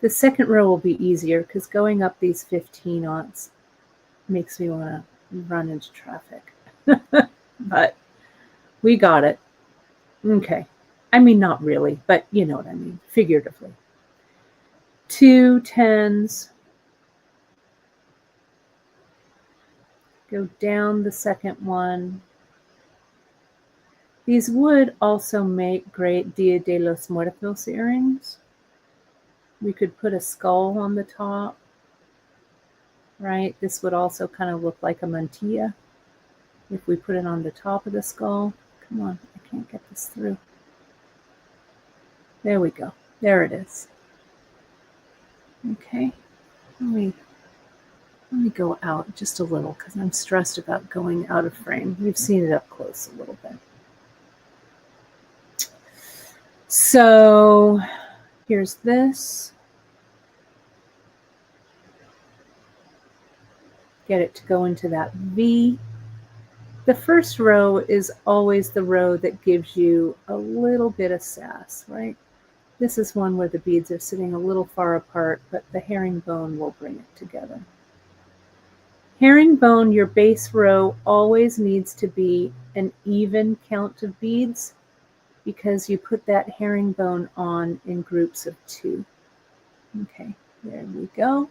The second row will be easier because going up these 15-aughts makes me want to run into traffic. But we got it. Okay. I mean, not really, but you know what I mean, figuratively. 2 10s. Go down the second one. These would also make great Dia de los Muertos earrings. We could put a skull on the top, right? This would also kind of look like a mantilla if we put it on the top of the skull. Come on, I can't get this through. There we go. There it is. Okay. Let me go out just a little because I'm stressed about going out of frame. You've seen it up close a little bit. So here's this. Get it to go into that V. The first row is always the row that gives you a little bit of sass, right? This is one where the beads are sitting a little far apart, but the herringbone will bring it together. Herringbone, your base row always needs to be an even count of beads because you put that herringbone on in groups of 2. Okay, there we go.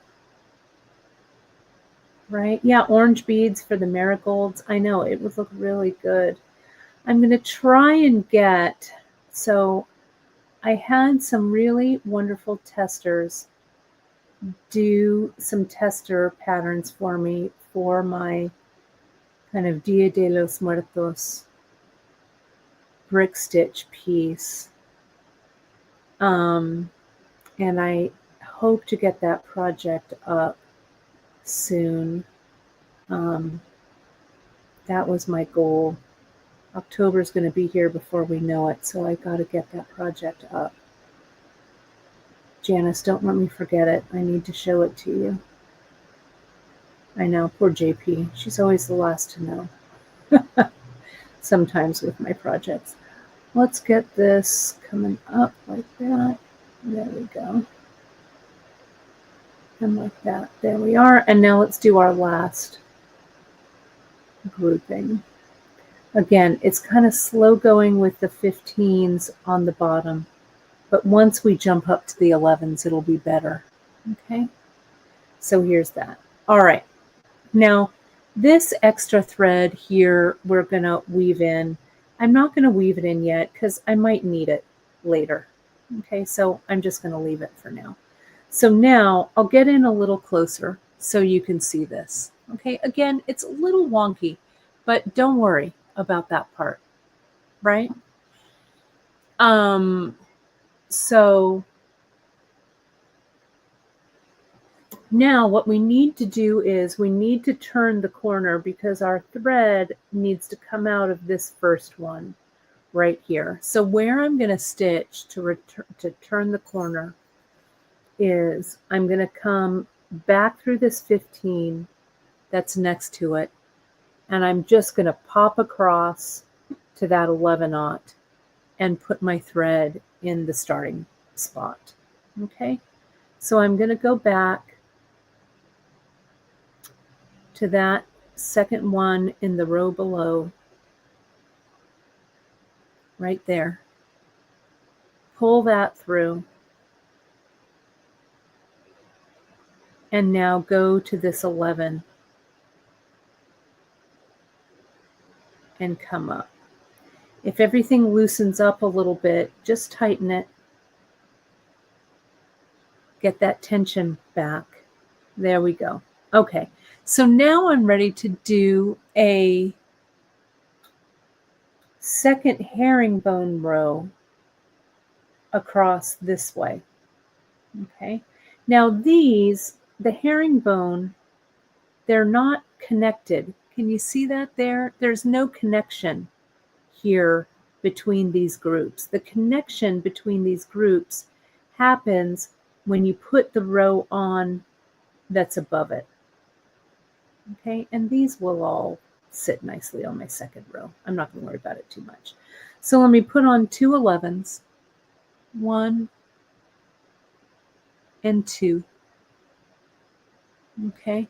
Right? Yeah, orange beads for the marigolds. I know, it would look really good. I'm going to try and get, so I had some really wonderful testers do some tester patterns for me for my kind of Dia de los Muertos brick stitch piece. And I hope to get that project up soon. That was my goal. October's going to be here before we know it, so I got to get that project up. Janice, don't let me forget it. I need to show it to you. I know, poor JP. She's always the last to know. Sometimes with my projects. Let's get this coming up like that. There we go. And like that. There we are. And now let's do our last grouping. Again, it's kind of slow going with the 15s on the bottom, but once we jump up to the 11s, it'll be better. Okay, so here's that. All right, now this extra thread here, we're going to weave in. I'm not going to weave it in yet because I might need it later. Okay, so I'm just going to leave it for now. So now I'll get in a little closer so you can see this. Okay, again, it's a little wonky, but don't worry about that part, right? So now what we need to do is we need to turn the corner because our thread needs to come out of this first one right here. So where I'm going to stitch to turn the corner is I'm going to come back through this 15 that's next to it, and I'm just going to pop across to that 11-aught and put my thread in the starting spot. Okay, so I'm going to go back to that second one in the row below, right there. pull that through. And now go to this 11 and come up. If everything loosens up a little bit, just tighten it. Get that tension back. There we go. Okay, so now I'm ready to do a second herringbone row across this way. Okay, now these, the herringbone, they're not connected. Can you see that there? There's no connection here between these groups. The connection between these groups happens when you put the row on that's above it. Okay, and these will all sit nicely on my second row. I'm not going to worry about it too much. So let me put on 2 11s, 1 and 2. Okay,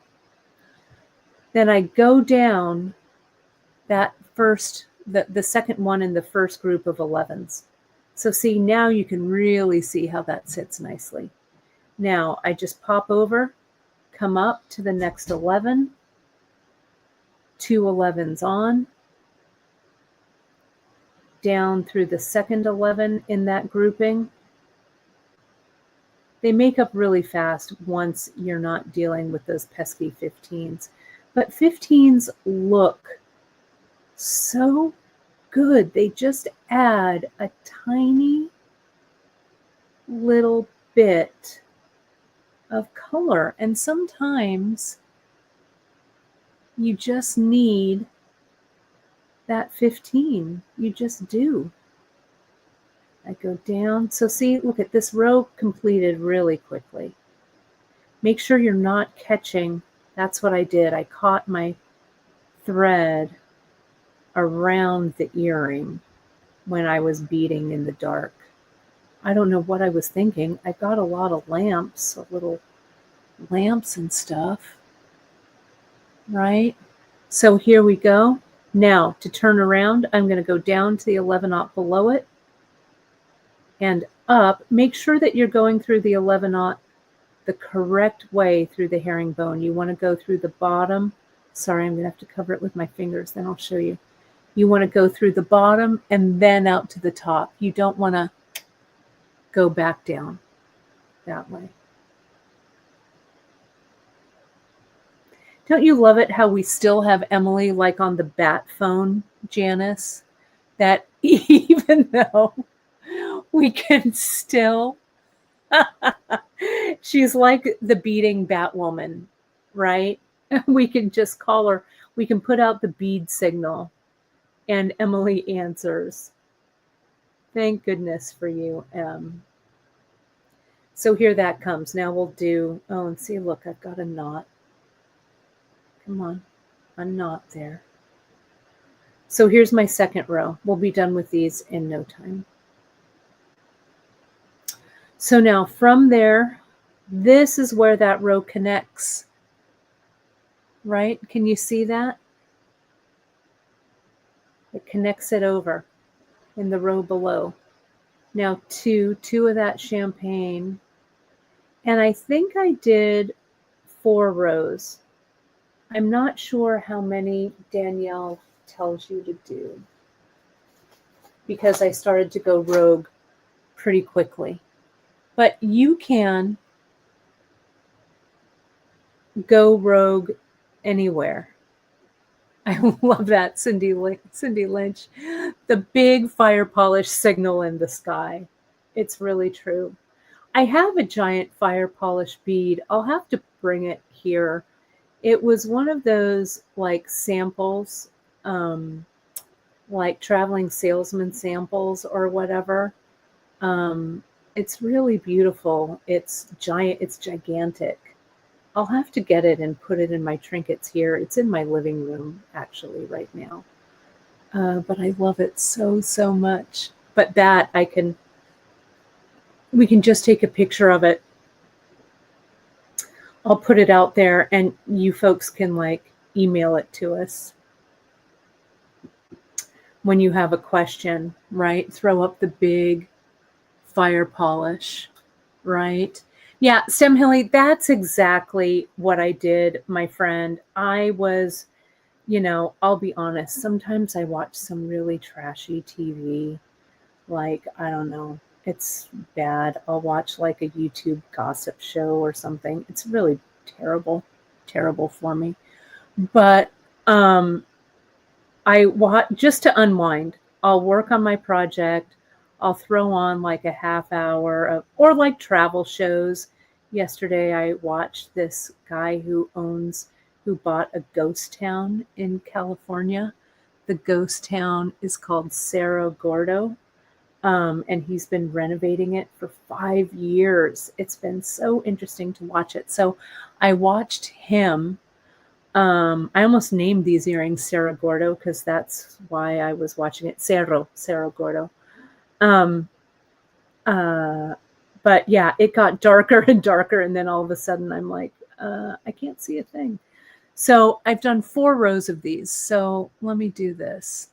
then I go down that first, the second one in the first group of 11s. So see, now you can really see how that sits nicely. Now I just pop over, come up to the next 11, 2 11s on, down through the second 11 in that grouping. They make up really fast once you're not dealing with those pesky 15s. But 15s look so good. They just add a tiny little bit of color. And sometimes you just need that 15. You just do. I go down. So see, look at this row completed really quickly. Make sure you're not catching. That's what I did. I caught my thread around the earring when I was beading in the dark. I don't know what I was thinking. I got a lot of lamps, little lamps and stuff, right? So here we go. Now to turn around, I'm going to go down to the 11-aught below it and up. Make sure that you're going through the 11-aught the correct way through the herringbone. You want to go through the bottom. Sorry, I'm going to have to cover it with my fingers, then I'll show you. You want to go through the bottom and then out to the top. You don't want to go back down that way. Don't you love it how we still have Emily like on the bat phone, Janice? That even though we can still, she's like the beading Batwoman, right? We can just call her, we can put out the bead signal and Emily answers. Thank goodness for you, Em. So here that comes. Now we'll do, oh, and see, look, I've got a knot. Come on, a knot there. So here's my second row. We'll be done with these in no time. So now from there, this is where that row connects, right? Can you see that? It connects it over in the row below. Now two of that champagne. And I think I did 4 rows. I'm not sure how many Danielle tells you to do because I started to go rogue pretty quickly. But you can go rogue anywhere. I love that, Cindy Lynch. The big fire polish signal in the sky. It's really true. I have a giant fire polish bead. I'll have to bring it here. It was one of those like samples, like traveling salesman samples or whatever. It's really beautiful. It's giant. It's gigantic. I'll have to get it and put it in my trinkets here. It's in my living room actually right now. But I love it so, so much. But that we can just take a picture of it. I'll put it out there and you folks can like email it to us when you have a question, right? Throw up the big fire polish, right? Yeah, Stem Hilly, that's exactly what I did, my friend. I was, I'll be honest, sometimes I watch some really trashy TV. Like, I don't know, it's bad. I'll watch like a YouTube gossip show or something. It's really terrible, terrible for me. But I watch just to unwind. I'll work on my project. I'll throw on like a half hour of, or like travel shows. Yesterday, I watched this guy who bought a ghost town in California. The ghost town is called Cerro Gordo, and he's been renovating it for 5 years. It's been so interesting to watch it. So I watched him. I almost named these earrings Cerro Gordo because that's why I was watching it. Cerro Gordo. Um, uh, but yeah, it got darker and darker, and then all of a sudden I'm like, I can't see a thing. So I've done 4 rows of these. So let me do this.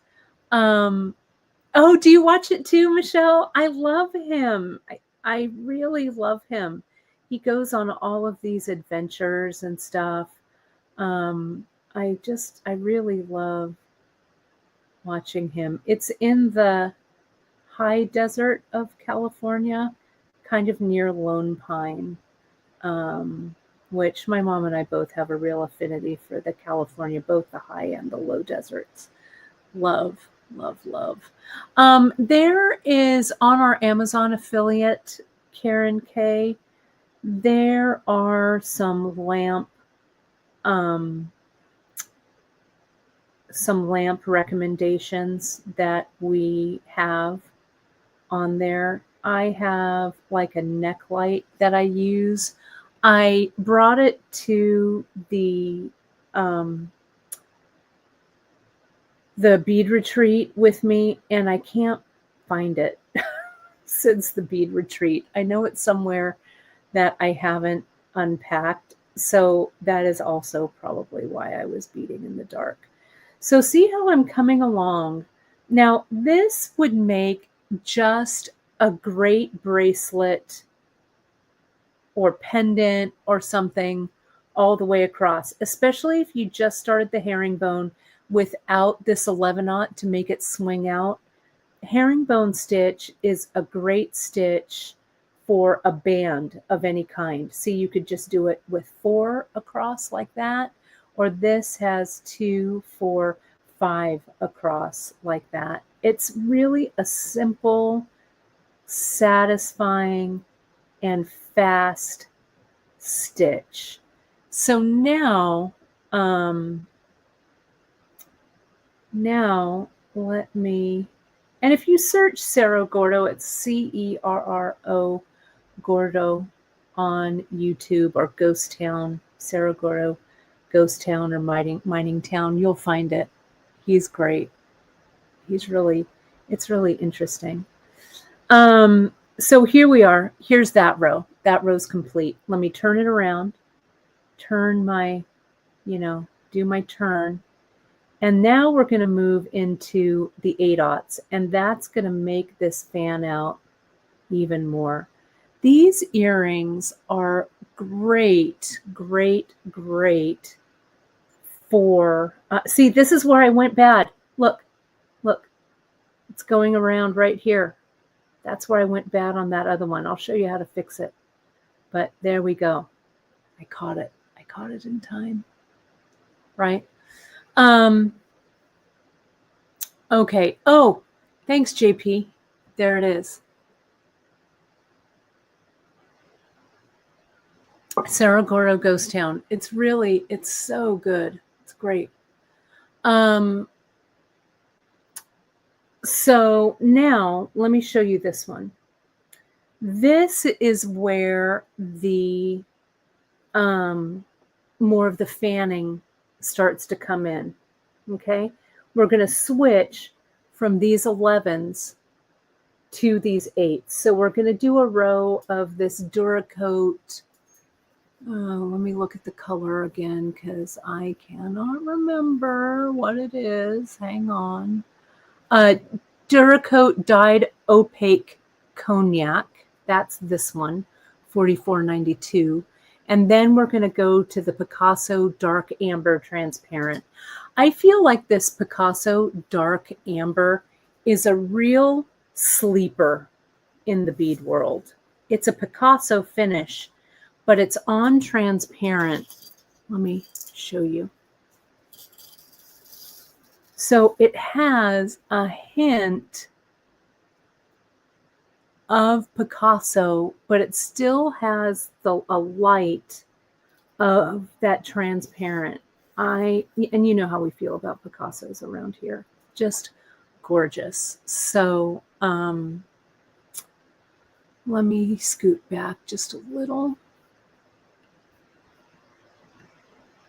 Oh, do you watch it too, Michelle? I love him. I really love him. He goes on all of these adventures and stuff. I really love watching him. It's in the high desert of California, kind of near Lone Pine, which my mom and I both have a real affinity for the California, both the high and the low deserts. Love, love, love. There is on our Amazon affiliate, Karen K, there are some um, lamp recommendations that we have on there. I have like a neck light that I use. I brought it to the bead retreat with me, and I can't find it since the bead retreat. I know it's somewhere that I haven't unpacked. So that is also probably why I was beading in the dark. So see how I'm coming along. Now, this would make just a great bracelet or pendant or something all the way across, especially if you just started the herringbone without this 11-aught to make it swing out. Herringbone stitch is a great stitch for a band of any kind. See, you could just do it with 4 across like that, or this has 2, 4, 5 across like that. It's really a simple, satisfying, and fast stitch. So now let me, and if you search Cerro Gordo, it's Cerro Gordo on YouTube, or Ghost Town, Cerro Gordo, Ghost Town, or Mining Town, you'll find it. He's great. It's really interesting. So here we are. Here's that row. That row's complete. Let me turn it around, turn my, do my turn. And now we're going to move into the 8-aughts, and that's going to make this fan out even more. These earrings are great, great, great for, see, this is where I went bad. Look, it's going around right here. That's where I went bad on that other one. I'll show you how to fix it. But there we go. I caught it in time, right? Okay. Oh, thanks, JP. There it is. Cerro Gordo Ghost Town. It's so good. It's great. So now let me show you this one. This is where the more of the fanning starts to come in. Okay, we're going to switch from these 11s to these 8s. So we're going to do a row of this Duracoat. Oh, let me look at the color again because I cannot remember what it is. Hang on. Duracoat dyed opaque Cognac. That's this one, $44.92. And then we're going to go to the Picasso Dark Amber Transparent. I feel like this Picasso Dark Amber is a real sleeper in the bead world. It's a Picasso finish, but it's on transparent. Let me show you. So it has a hint of Picasso, but it still has a light of that transparent. And you know how we feel about Picassos around here. Just gorgeous. So let me scoot back just a little.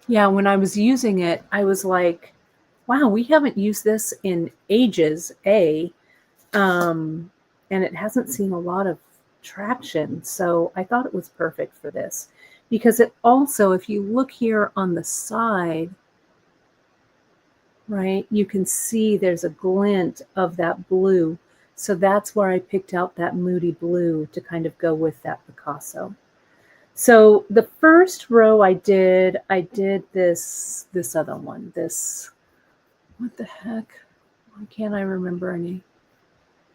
Yeah, when I was using it, I was like, wow, we haven't used this in ages, and it hasn't seen a lot of traction. So I thought it was perfect for this because it also, if you look here on the side, right, you can see there's a glint of that blue. So that's where I picked out that moody blue to kind of go with that Picasso. So the first row I did this other one, what the heck? Why can't I remember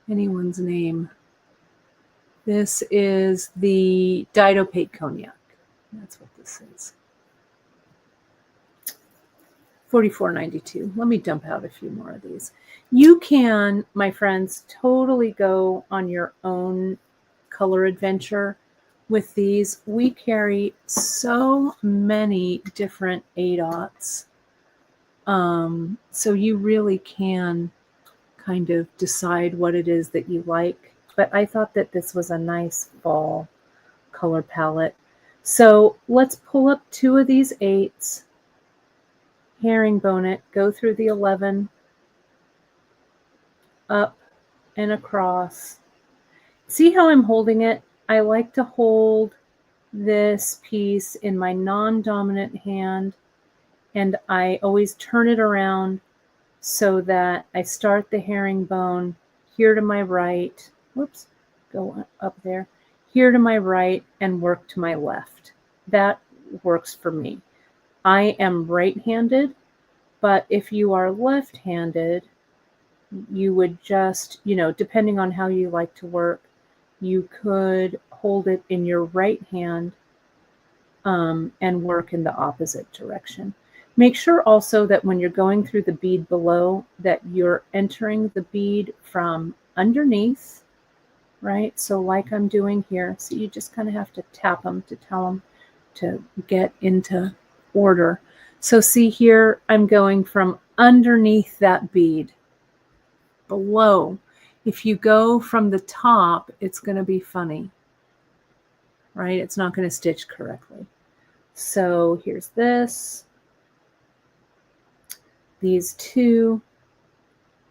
anyone's name? This is the Dyed Opaque Cognac. That's what this is. $44.92. Let me dump out a few more of these. You can, my friends, totally go on your own color adventure with these. We carry so many different ADOTs. So you really can kind of decide what it is that you like. But I thought that this was a nice fall color palette. So let's pull up 2 of these 8s, herringbone it, go through the 11, up and across. See how I'm holding it? I like to hold this piece in my non-dominant hand, and I always turn it around so that I start the herringbone here to my right. Whoops, go up there. Here to my right and work to my left. That works for me. I am right-handed, but if you are left-handed, you would just, depending on how you like to work, you could hold it in your right hand and work in the opposite direction. Make sure also that when you're going through the bead below that you're entering the bead from underneath, right? So like I'm doing here. So you just kind of have to tap them to tell them to get into order. So see here, I'm going from underneath that bead below. If you go from the top, it's going to be funny, right? It's not going to stitch correctly. So here's this, these 2,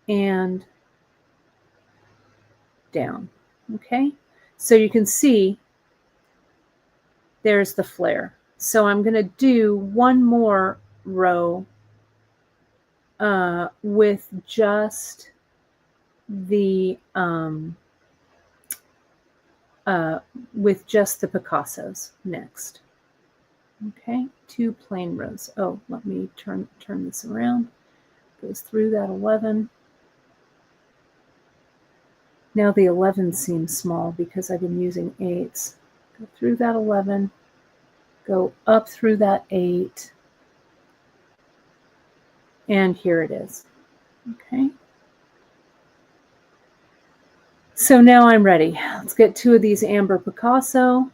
and down. Okay, so you can see there's the flare. So I'm going to do one more row with just the Picassos next. Okay, 2 plain rows. Oh, let me turn this around. Goes through that 11. Now the 11 seems small because I've been using 8s. Go through that 11. Go up through that 8. And here it is. Okay. So now I'm ready. Let's get 2 of these Amber Picasso.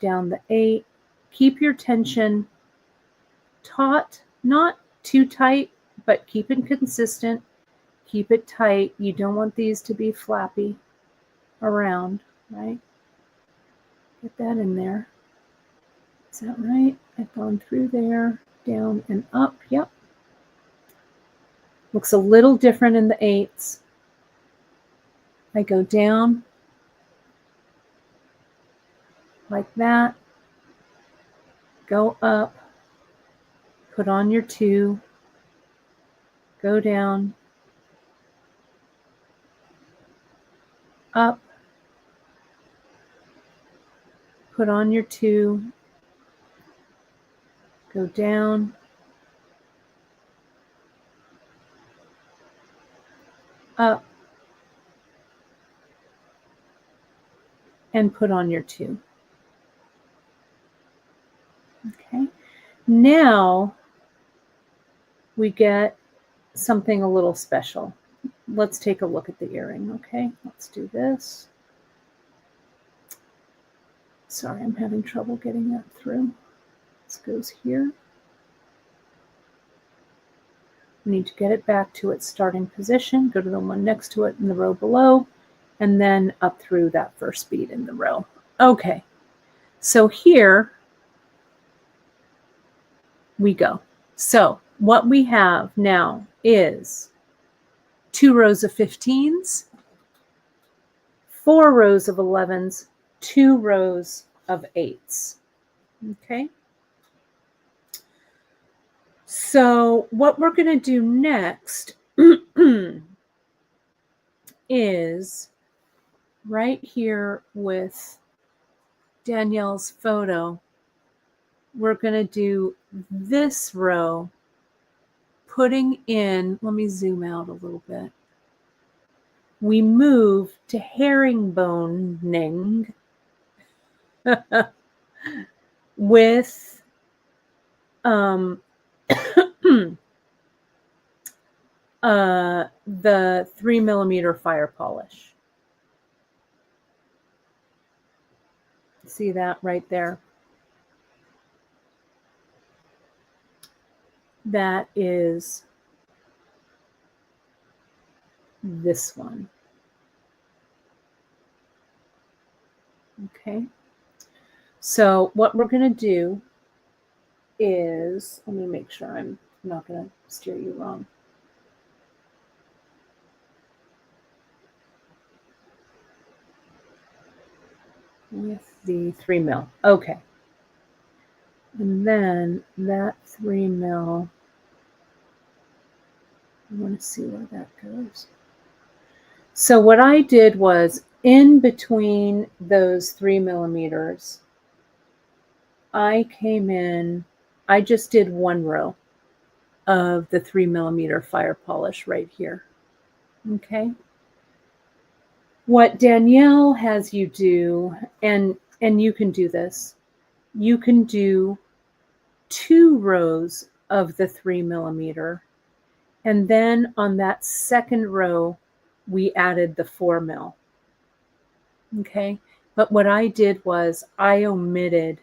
Down the 8. Keep your tension taut, not too tight, but keep it consistent. Keep it tight. You don't want these to be flappy around, right? Get that in there. Is that right? I've gone through there, down and up. Yep. Looks a little different in the 8s. I go down like that. Go up. Put on your 2. Go down. Up put on your 2, go down, up, and put on your 2. Okay, now we get something a little special. Let's take a look at the earring, okay? Let's do this. Sorry, I'm having trouble getting that through. This goes here. We need to get it back to its starting position, go to the one next to it in the row below, and then up through that first bead in the row. Okay, so here we go. So what we have now is 2 rows of 15s, 4 rows of 11s, 2 rows of 8s. Okay. So what we're going to do next is right here with Danielle's photo, we're going to do this row, putting in, let me zoom out a little bit. We move to herringboning with the 3mm fire polish. See that right there? That is this one. Okay. So what we're going to do is, let me make sure I'm not going to steer you wrong. With the 3mm. Okay. And then that 3mm, I want to see where that goes. So what I did was, in between those 3mm, I came in, I just did 1 row of the 3mm fire polish right here. Okay. What Danielle has you do, and you can do this, you can do 2 rows of the 3mm, and then on that second row, we added the 4mm. Okay. But what I did was I omitted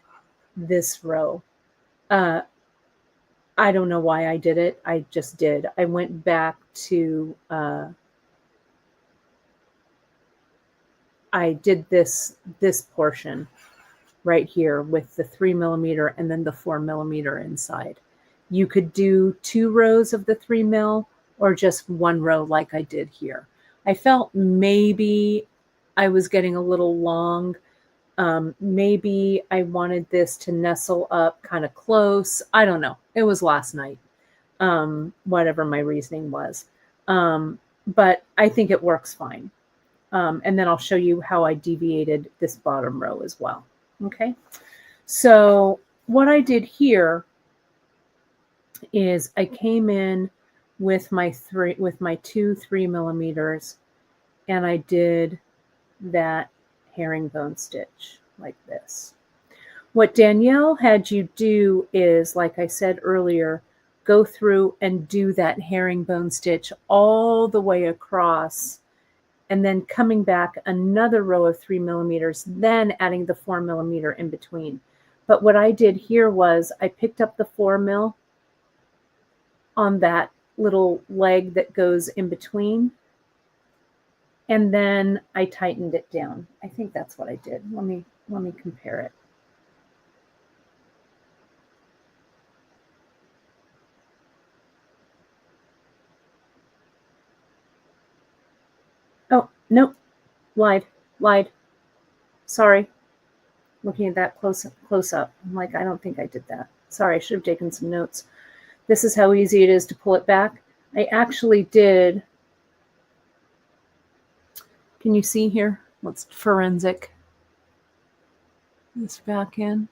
this row. I don't know why I did it. I just did. I went back to, I did this portion right here with the 3mm and then the 4mm inside. You could do 2 rows of the 3mm or just 1 row like I did here. I felt maybe I was getting a little long. Maybe I wanted this to nestle up kind of close. I don't know. It was last night, whatever my reasoning was. But I think it works fine. And then I'll show you how I deviated this bottom row as well. Okay. So what I did here is I came in with my 2 3mm, and I did that herringbone stitch like this. What Danielle had you do is, like I said earlier, go through and do that herringbone stitch all the way across, and then coming back another row of 3mm, then adding the 4mm in between. But what I did here was I picked up the 4mm on that little leg that goes in between, and then I tightened it down. I think that's what I did. Let me compare it. Oh, nope. Lied. Sorry. Looking at that close up. I'm like, I don't think I did that. Sorry, I should have taken some notes. This is how easy it is to pull it back. I actually did. Can you see here? Let's forensic. this back in.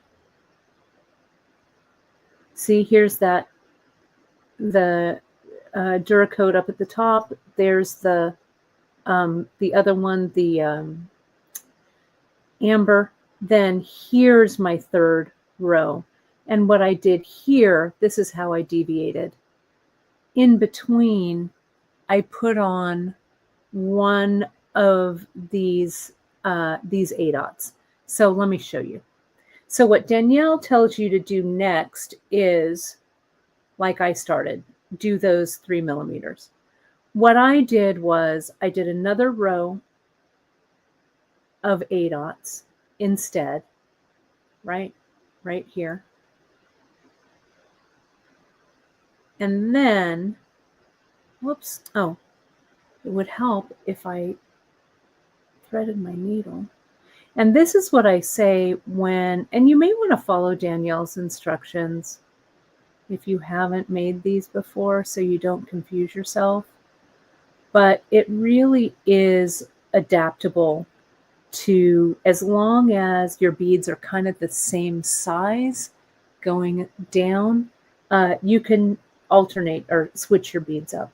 See, here's the Duracoat up at the top. There's the other one, the amber. Then here's my third row. And what I did here, this is how I deviated. In between, I put on one of these 8-aughts. So let me show you. So what Danielle tells you to do next is, like I started, do those 3 millimeters. What I did was I did another row of 8-aughts instead, right here. And then, whoops, oh, it would help if I threaded my needle. And this is what I say when, and you may want to follow Danielle's instructions if you haven't made these before so you don't confuse yourself. But it really is adaptable to, as long as your beads are kind of the same size going down, you can alternate or switch your beads up.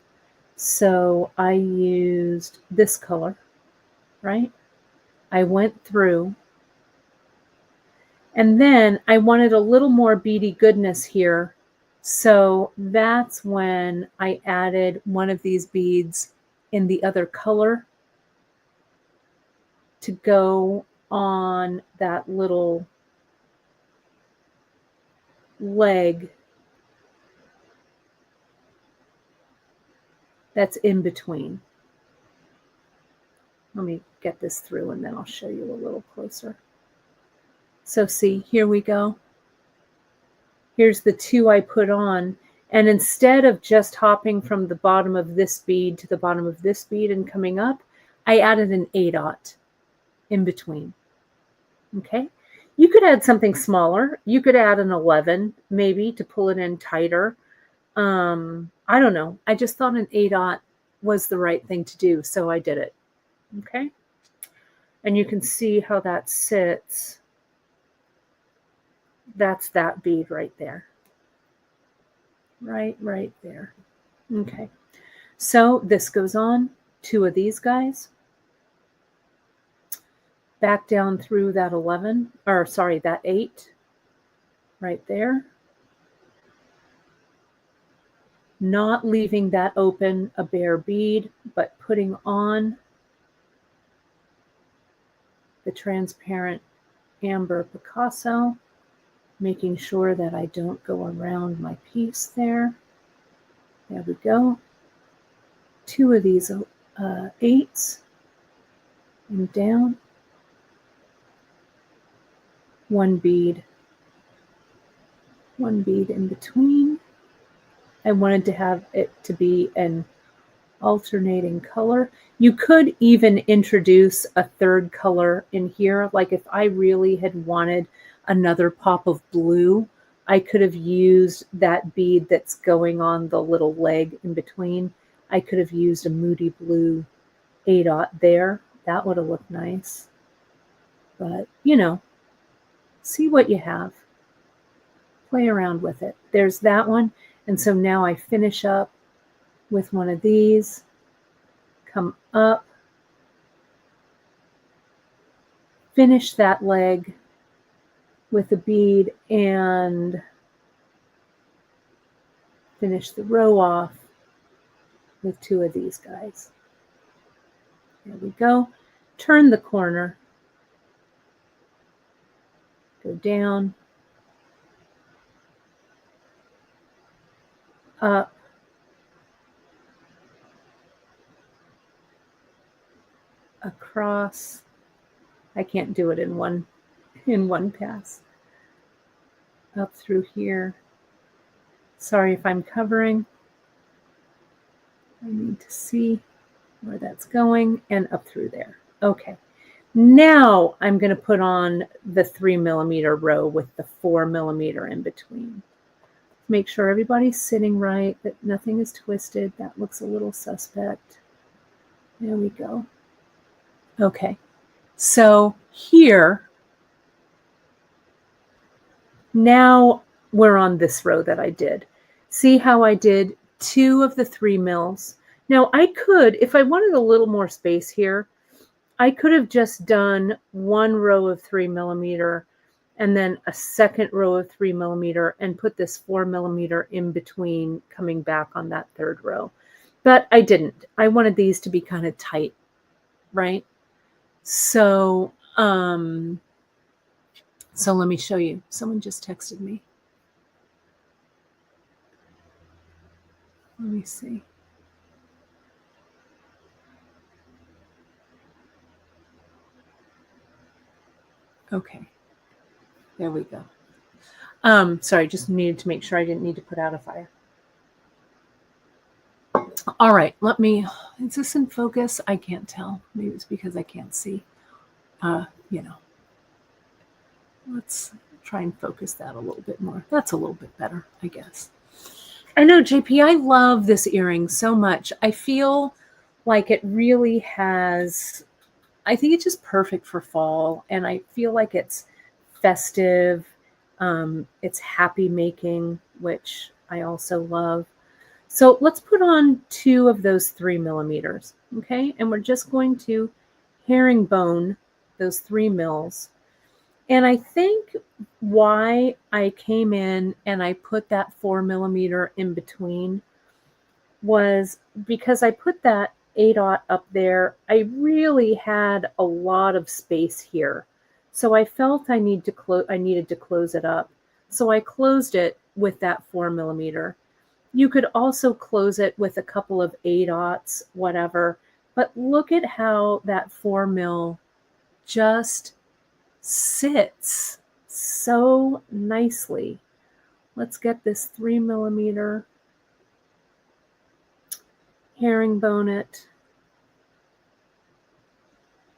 So I used this color, right? I went through, and then I wanted a little more beady goodness here. So that's when I added one of these beads in the other color to go on that little leg that's in between. Let me get this through and then I'll show you a little closer. So see, here we go. Here's the 2 I put on. And instead of just hopping from the bottom of this bead to the bottom of this bead and coming up, I added an 8-aught in between. Okay. You could add something smaller. You could add an 11 maybe to pull it in tighter. I don't know. I just thought an 8-aught was the right thing to do, so I did it. Okay. And you can see how that sits. That's that bead right there. Right there. Okay. So this goes on 2 of these guys. Back down through that 11, or sorry, that 8 right there. Not leaving that open, a bare bead, but putting on the transparent amber Picasso, making sure that I don't go around my piece there. There we go. 2 of these 8s and down. 1 bead in between. I wanted to have it to be an alternating color. You could even introduce a third color in here. Like if I really had wanted another pop of blue, I could have used that bead that's going on the little leg in between. I could have used a moody blue 8-aught there. That would have looked nice. But, you know, see what you have. Play around with it. There's that one. And so now I finish up with one of these, come up, finish that leg with a bead, and finish the row off with 2 of these guys. There we go. Turn the corner, go down, up, across. I can't do it in one pass. Up through here. Sorry if I'm covering. I need to see where that's going, and up through there. Okay. Now I'm going to put on the 3 millimeter row with the 4 millimeter in between. Make sure everybody's sitting right, that nothing is twisted. That looks a little suspect. There we go. Okay. So here Now we're on this row that I did. See how I did 2 of the 3 mils. Now I could, if I wanted a little more space here, I could have just done 1 row of 3 millimeter and then a second row of 3 millimeter and put this 4 millimeter in between coming back on that third row. But I didn't. I wanted these to be kind of tight, right? So, so let me show you. Someone just texted me. Let me see. Okay. There we go. Sorry, just needed to make sure I didn't need to put out a fire. All right, let me, is this in focus? I can't tell. Maybe it's because I can't see. You know, let's try and focus that a little bit more. That's a little bit better, I guess. I know, JP, I love this earring so much. I feel like it really has, I think it's just perfect for fall. And I feel like it's festive. It's happy making, which I also love. So let's put on 2 of those 3 millimeters, okay? And we're just going to herringbone those 3 mils. And I think why I came in and I put that 4 millimeter in between was because I put that 8/0 up there. I really had a lot of space here. So I felt I needed to close it up. So I closed it with that 4 millimeter. You could also close it with a couple of 8/0, whatever. But look at how that 4 mil just sits so nicely. Let's get this 3 millimeter, herringbone it.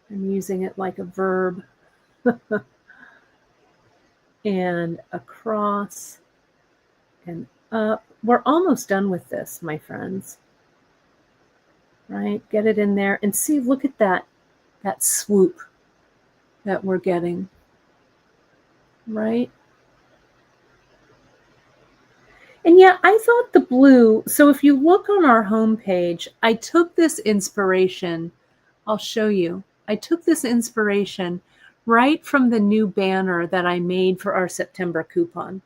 I'm using it like a verb. And across and up. We're almost done with this, my friends. Right? Get it in there and see, look at that swoop that we're getting. Right? And yeah, I thought the blue, so if you look on our homepage, I took this inspiration. I'll show you. I took this inspiration right from the new banner that I made for our September coupon.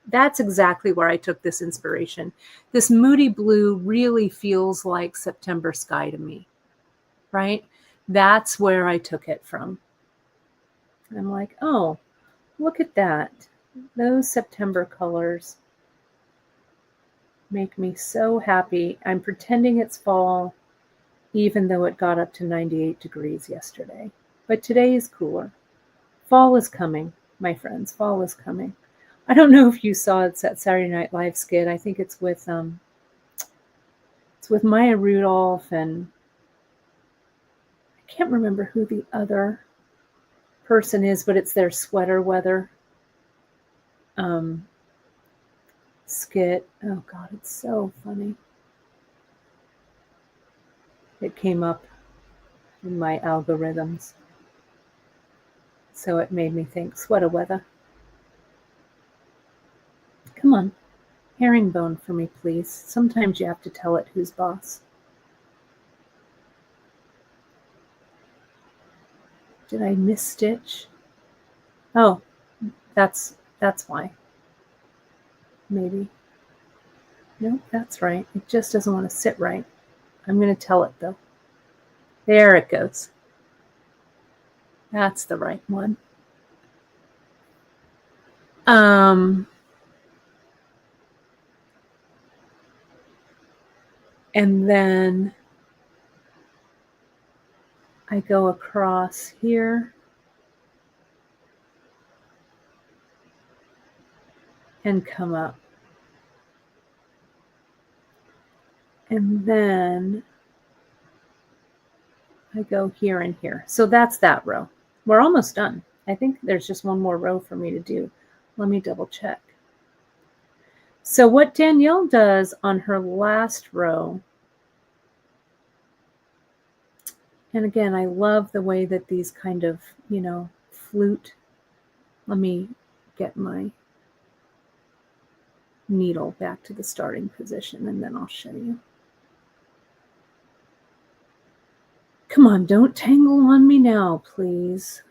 That's exactly where I took this inspiration. This moody blue really feels like September sky to me, right? That's where I took it from. I'm like, oh, look at that. Those September colors make me so happy. I'm pretending it's fall, even though it got up to 98 degrees yesterday. But today is cooler. Fall is coming, my friends. Fall is coming. I don't know if you saw it's that Saturday Night Live skit. I think it's with Maya Rudolph, and I can't remember who the other person is, but it's their sweater weather skit. Oh God, it's so funny. It came up in my algorithms, so it made me think sweater weather. Come on, herringbone for me, please. Sometimes you have to tell it who's boss. Did I miss stitch? Oh, that's why. Maybe. Nope, that's right. It just doesn't want to sit right. I'm going to tell it though. There it goes. That's the right one. And then I go across here and come up. And then I go here and here. So that's that row. We're almost done. I think there's just one more row for me to do. Let me double check. So what Danielle does on her last row, and again, I love the way that these kind of, flute. Let me get my needle back to the starting position, and then I'll show you. Come on, don't tangle on me now, please.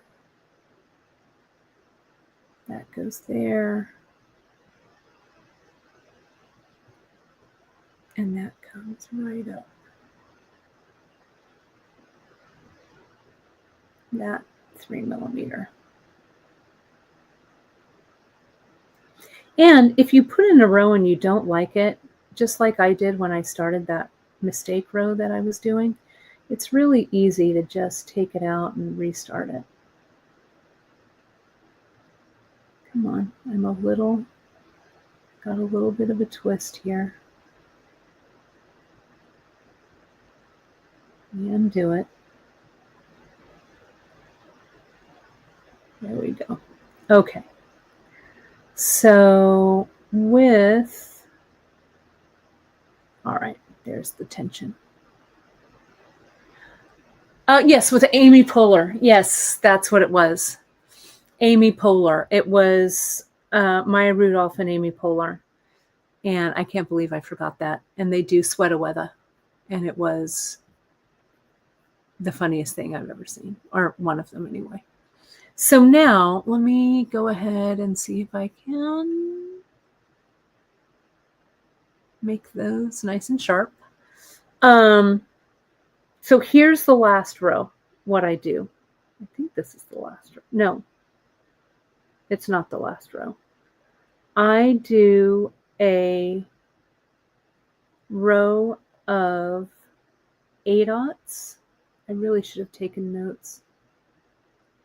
That goes there. And that comes right up. That 3 millimeter. And if you put in a row and you don't like it, just like I did when I started that mistake row that I was doing, it's really easy to just take it out and restart it. Come on, got a little bit of a twist here. Undo it. There we go. Okay. So all right, there's the tension. Yes, with Amy Poehler. Yes, that's what it was. Amy Poehler. It was Maya Rudolph and Amy Poehler. And I can't believe I forgot that. And they do Sweater Weather. And it was the funniest thing I've ever seen. Or one of them anyway. So now let me go ahead and see if I can make those nice and sharp. So here's the last row, what I do. I think this is the last row. No, it's not the last row. I do a row of 8/0. I really should have taken notes.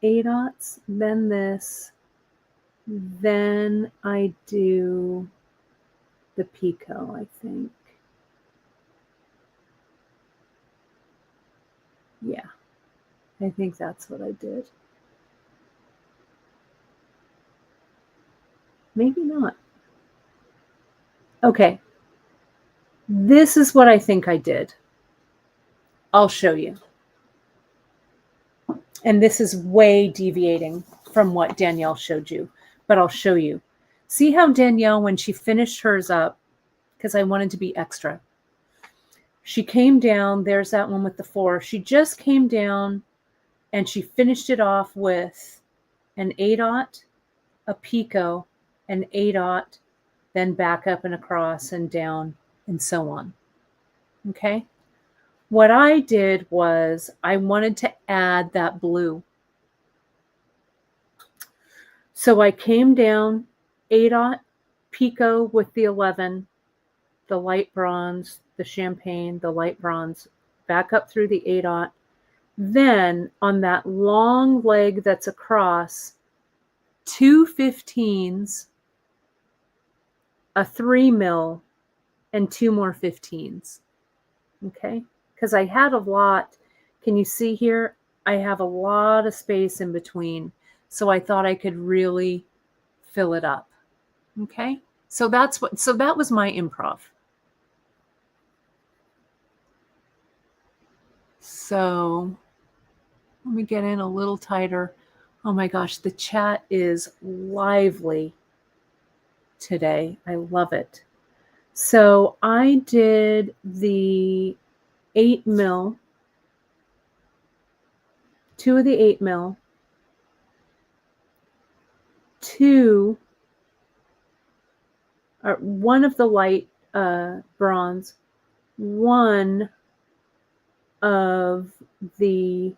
8/0, then this, then I do the picot, I think. Yeah, I think that's what I did. Maybe not. Okay, this is what I think I did. I'll show you. And this is way deviating from what Danielle showed you, but I'll show you. See how Danielle, when she finished hers up, because I wanted to be extra, she came down, there's that one with the 4. She just came down and she finished it off with an 8/0, a picot, an 8/0, then back up and across and down and so on. Okay? What I did was I wanted to add that blue. So I came down 8/0, picot with the 11, the light bronze, the champagne, the light bronze, back up through the 8/0. Then on that long leg that's across, 2 15s, a 3 mil, and 2 more 15s. Okay? Because I had a lot. Can you see here? I have a lot of space in between. So I thought I could really fill it up. Okay? So that was my improv. So let me get in a little tighter. Oh my gosh, the chat is lively today. I love it. So I did the 8 mil, 2 of the 8 mil, 2, or 1 of the light bronze, 1 of the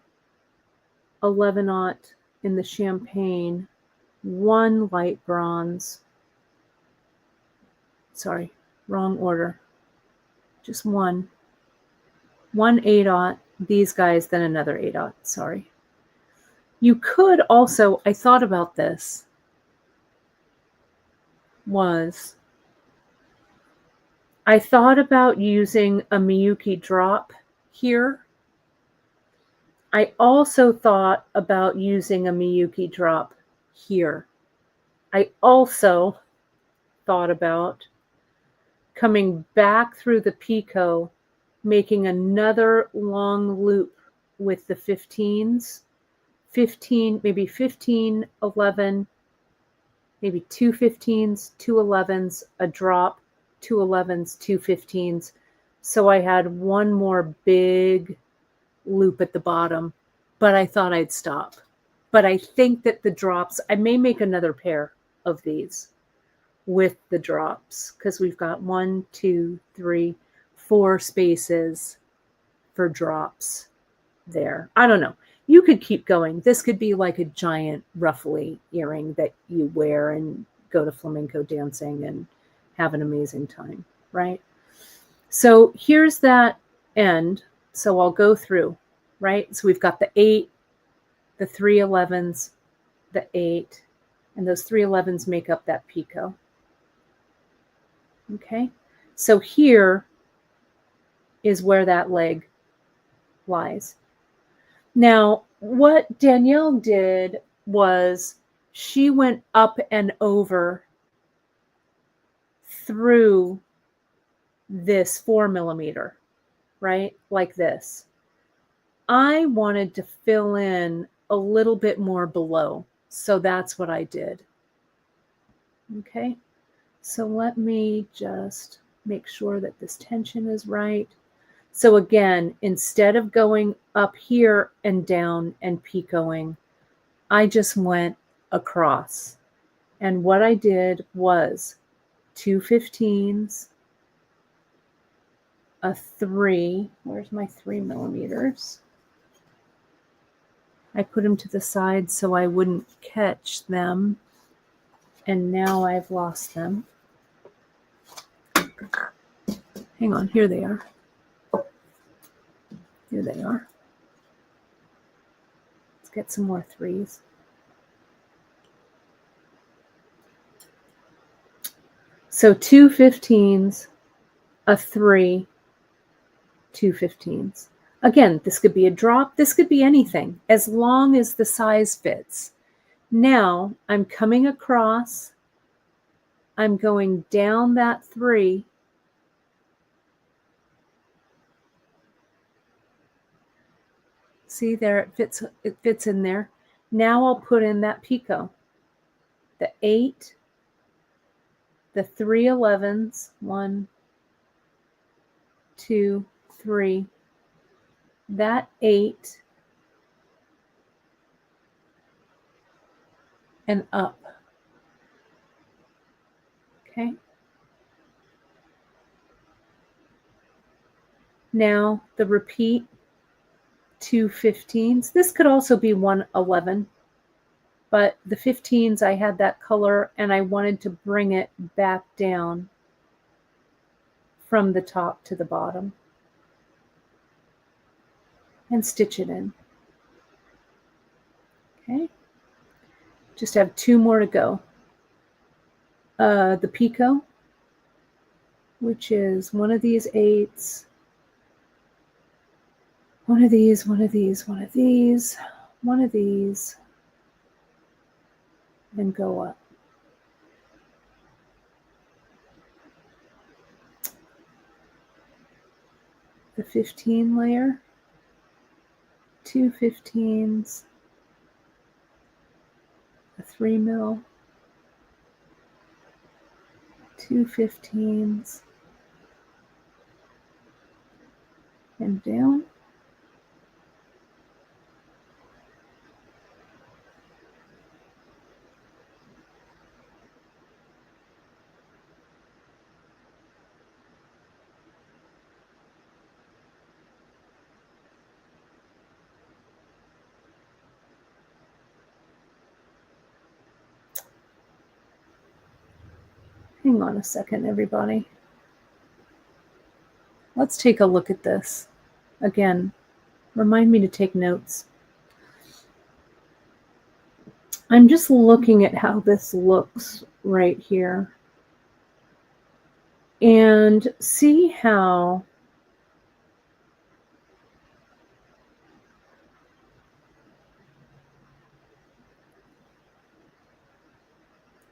11/0 in the champagne, 1 light bronze. Sorry, wrong order. Just 1. 1 8/0, these guys, then another 8/0. Sorry. You could also, I thought about this, I thought about using a Miyuki drop here. I also thought about using a Miyuki drop here. I also thought about coming back through the picot, making another long loop with the 15s, 15, maybe 15, 11, maybe 2 15s, 2 11s, a drop, 2 11s, 2 15s. So I had one more big loop at the bottom, but I thought I'd stop. But I think that the drops, I may make another pair of these with the drops because we've got 1, 2, 3, 4 spaces for drops there. I don't know. You could keep going. This could be like a giant ruffly earring that you wear and go to flamenco dancing and have an amazing time, right? So here's that end. So I'll go through, right? So we've got the 8, the 3 11s, the 8, and those 3 11s make up that picot. Okay, so here is where that leg lies. Now, what Danielle did was she went up and over through this 4mm, right? Like this. I wanted to fill in a little bit more below, so that's what I did. Okay, so let me just make sure that this tension is right. So again, instead of going up here and down and picoing, I just went across. And what I did was 2 15s, a 3. Where's my 3mm? I put them to the side so I wouldn't catch them. And now I've lost them. Hang on, here they are. Here they are. Let's get some more 3s. So 2 15s, a 3, 2 15s. Again, this could be a drop. This could be anything, as long as the size fits. Now I'm coming across. I'm going down that 3. See there, it fits in there. Now I'll put in that picot. The 8, the 3 11s, 1, 2, 3, that 8, and up. Okay. Now the repeat 2 15s. This could also be 1 11, but the 15s, I had that color and I wanted to bring it back down from the top to the bottom and stitch it in. Okay, just have 2 more to go. The picot, which is one of these 8s, one of these, one of these, one of these, one of these, and go up. The 15 layer, 2 15s, a 3mm, 2 15s, and down. Hang on a second, everybody. Let's take a look at this. Again, remind me to take notes. I'm just looking at how this looks right here. And see how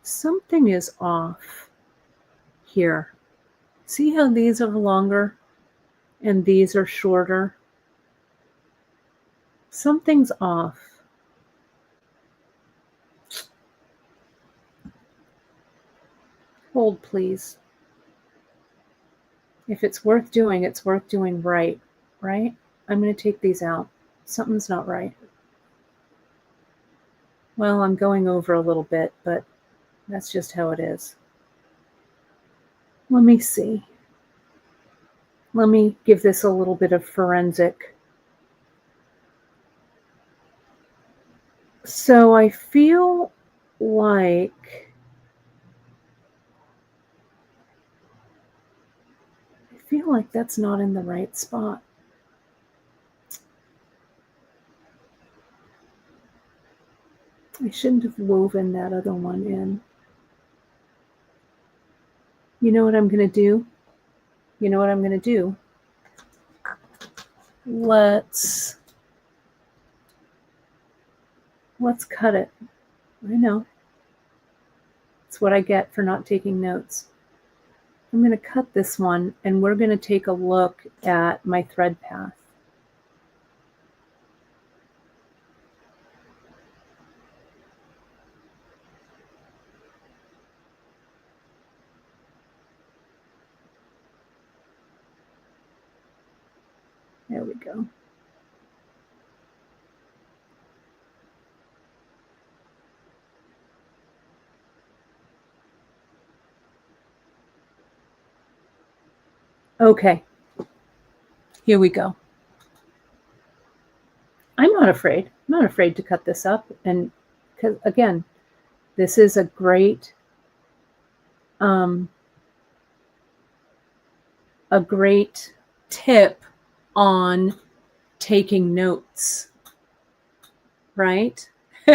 something is off here. See how these are longer and these are shorter? Something's off. Hold, please. If it's worth doing right, right? I'm going to take these out. Something's not right. Well, I'm going over a little bit, but that's just how it is. Let me see. Let me give this a little bit of forensic. So I feel like that's not in the right spot. I shouldn't have woven that other one in. You know what I'm going to do? Let's cut it. I know. It's what I get for not taking notes. I'm going to cut this one, and we're going to take a look at my thread path. There we go. Okay, here we go. I'm not afraid. I'm not afraid to cut this up, and because again, this is a great tip on taking notes, right?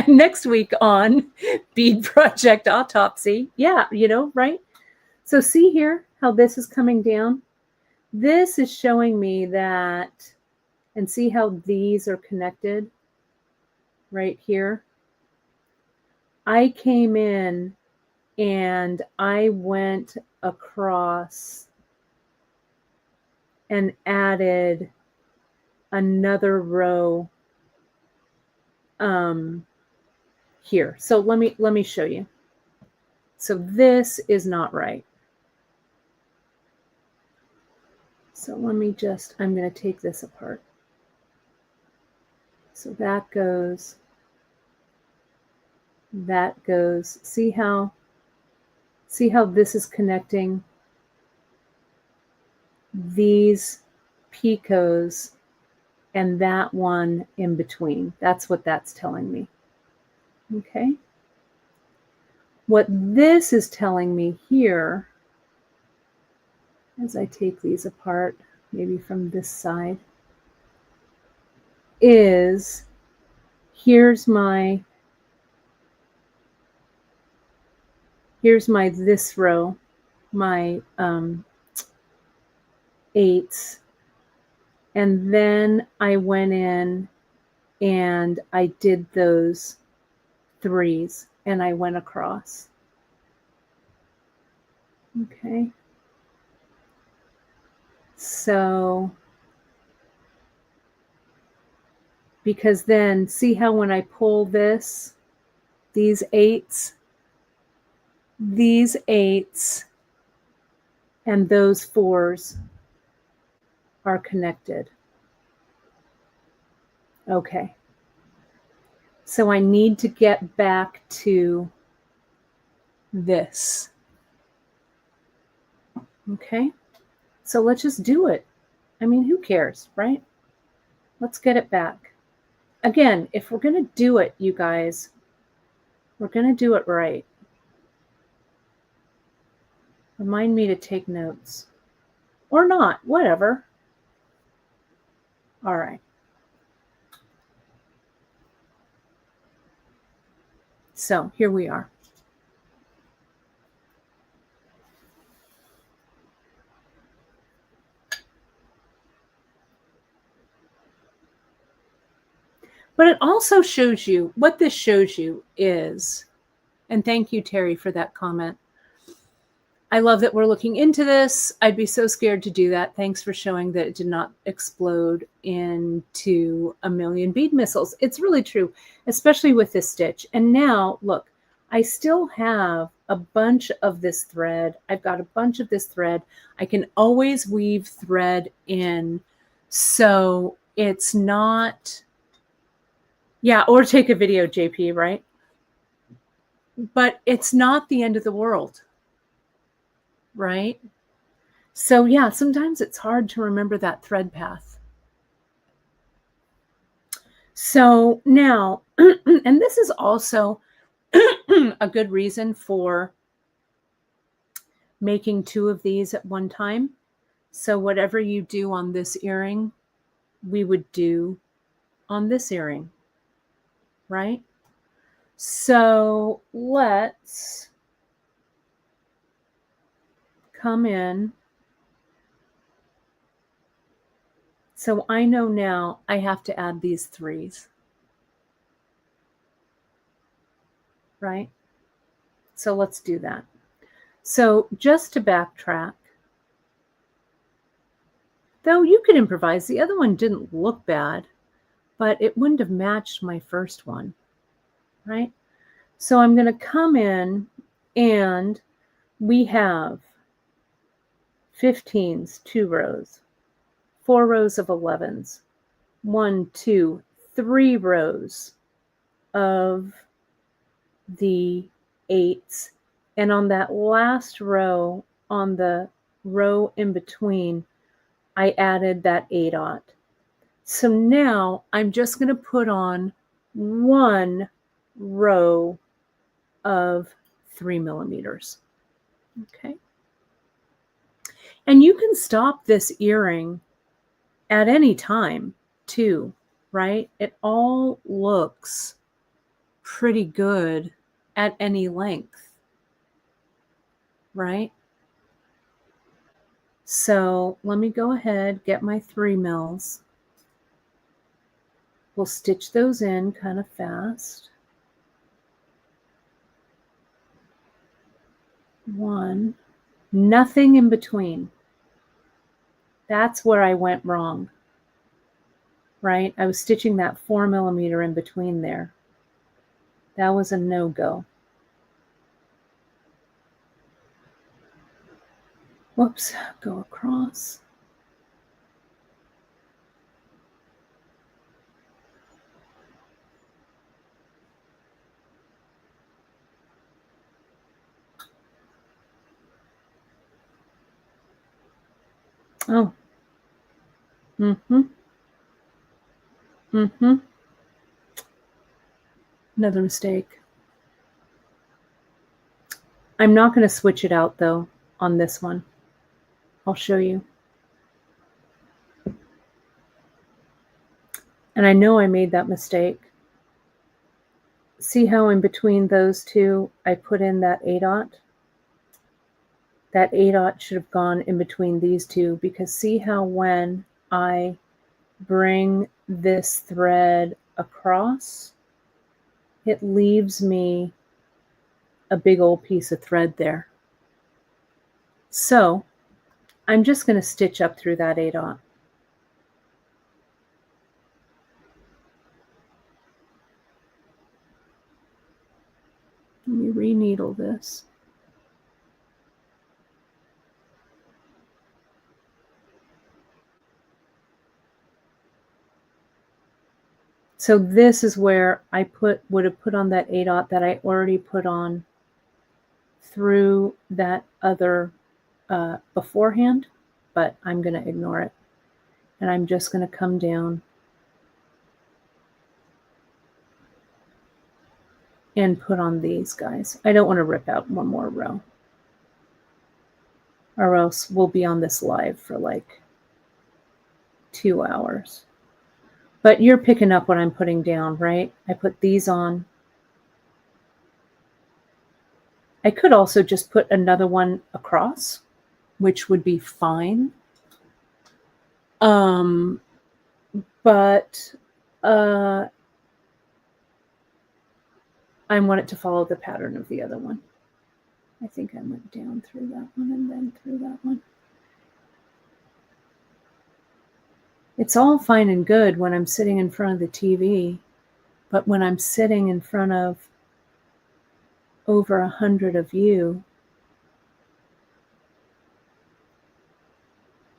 Next week on Bead Project Autopsy. Yeah, right? So see here how this is coming down? This is showing me that, and see how these are connected right here? I came in and I went across and added another row here. So let me show you. So this is not right. So I'm going to take this apart. So that goes. See how this is connecting these picots and that one in between. That's what that's telling me. Okay. What this is telling me here, as I take these apart, maybe from this side, is here's my this row, my 8s, and then I went in and I did those 3s and I went across. Okay. So, because then see how when I pull this, these 8s and those 4s are connected. Okay. So I need to get back to this. Okay. So let's just do it. I mean, who cares, right? Let's get it back. Again, if we're going to do it, you guys, we're going to do it right. Remind me to take notes. Or not, whatever. All right. So here we are. But it also shows you, what this shows you is, and thank you, Terry, for that comment. I love that we're looking into this. I'd be so scared to do that. Thanks for showing that it did not explode into a million bead missiles. It's really true, especially with this stitch. And now, look, I still have a bunch of this thread. I've got a bunch of this thread. I can always weave thread in, so it's not, yeah, or take a video, JP, right? But it's not the end of the world, right? So yeah, sometimes it's hard to remember that thread path. So now, and this is also a good reason for making 2 of these at one time. So whatever you do on this earring, we would do on this earring, right? So let's come in. So I know now I have to add these 3s, right? So let's do that. So just to backtrack, though you could improvise, the other one didn't look bad, but it wouldn't have matched my first one, right? So I'm going to come in, and we have 15s, 2 rows, 4 rows of 11s, 1, 2, 3 rows of the 8s, and on that last row, on the row in between, I added that 8/0. So now I'm just going to put on 1 row of 3 millimeters. Okay. And you can stop this earring at any time too, right? It all looks pretty good at any length, right? So let me go ahead, get my 3 mils. We'll stitch those in kind of fast. 1, nothing in between. That's where I went wrong, right? I was stitching that 4 millimeter in between there. That was a no-go. Whoops, go across. Oh. Another mistake. I'm not going to switch it out though on this one. I'll show you. And I know I made that mistake. See how in between those two, I put in that 8/0? That 8/0 should have gone in between these two, because see how when I bring this thread across, it leaves me a big old piece of thread there. So I'm just going to stitch up through that 8/0. Let me re-needle this. So this is where I would have put on that 8/0 that I already put on through that other beforehand, but I'm going to ignore it. And I'm just going to come down and put on these guys. I don't want to rip out one more row, or else we'll be on this live for like 2 hours. But you're picking up what I'm putting down, right? I put these on. I could also just put another one across, which would be fine. But I want it to follow the pattern of the other one. I think I went down through that one and then through that one. It's all fine and good when I'm sitting in front of the TV, but when I'm sitting in front of over 100 of you.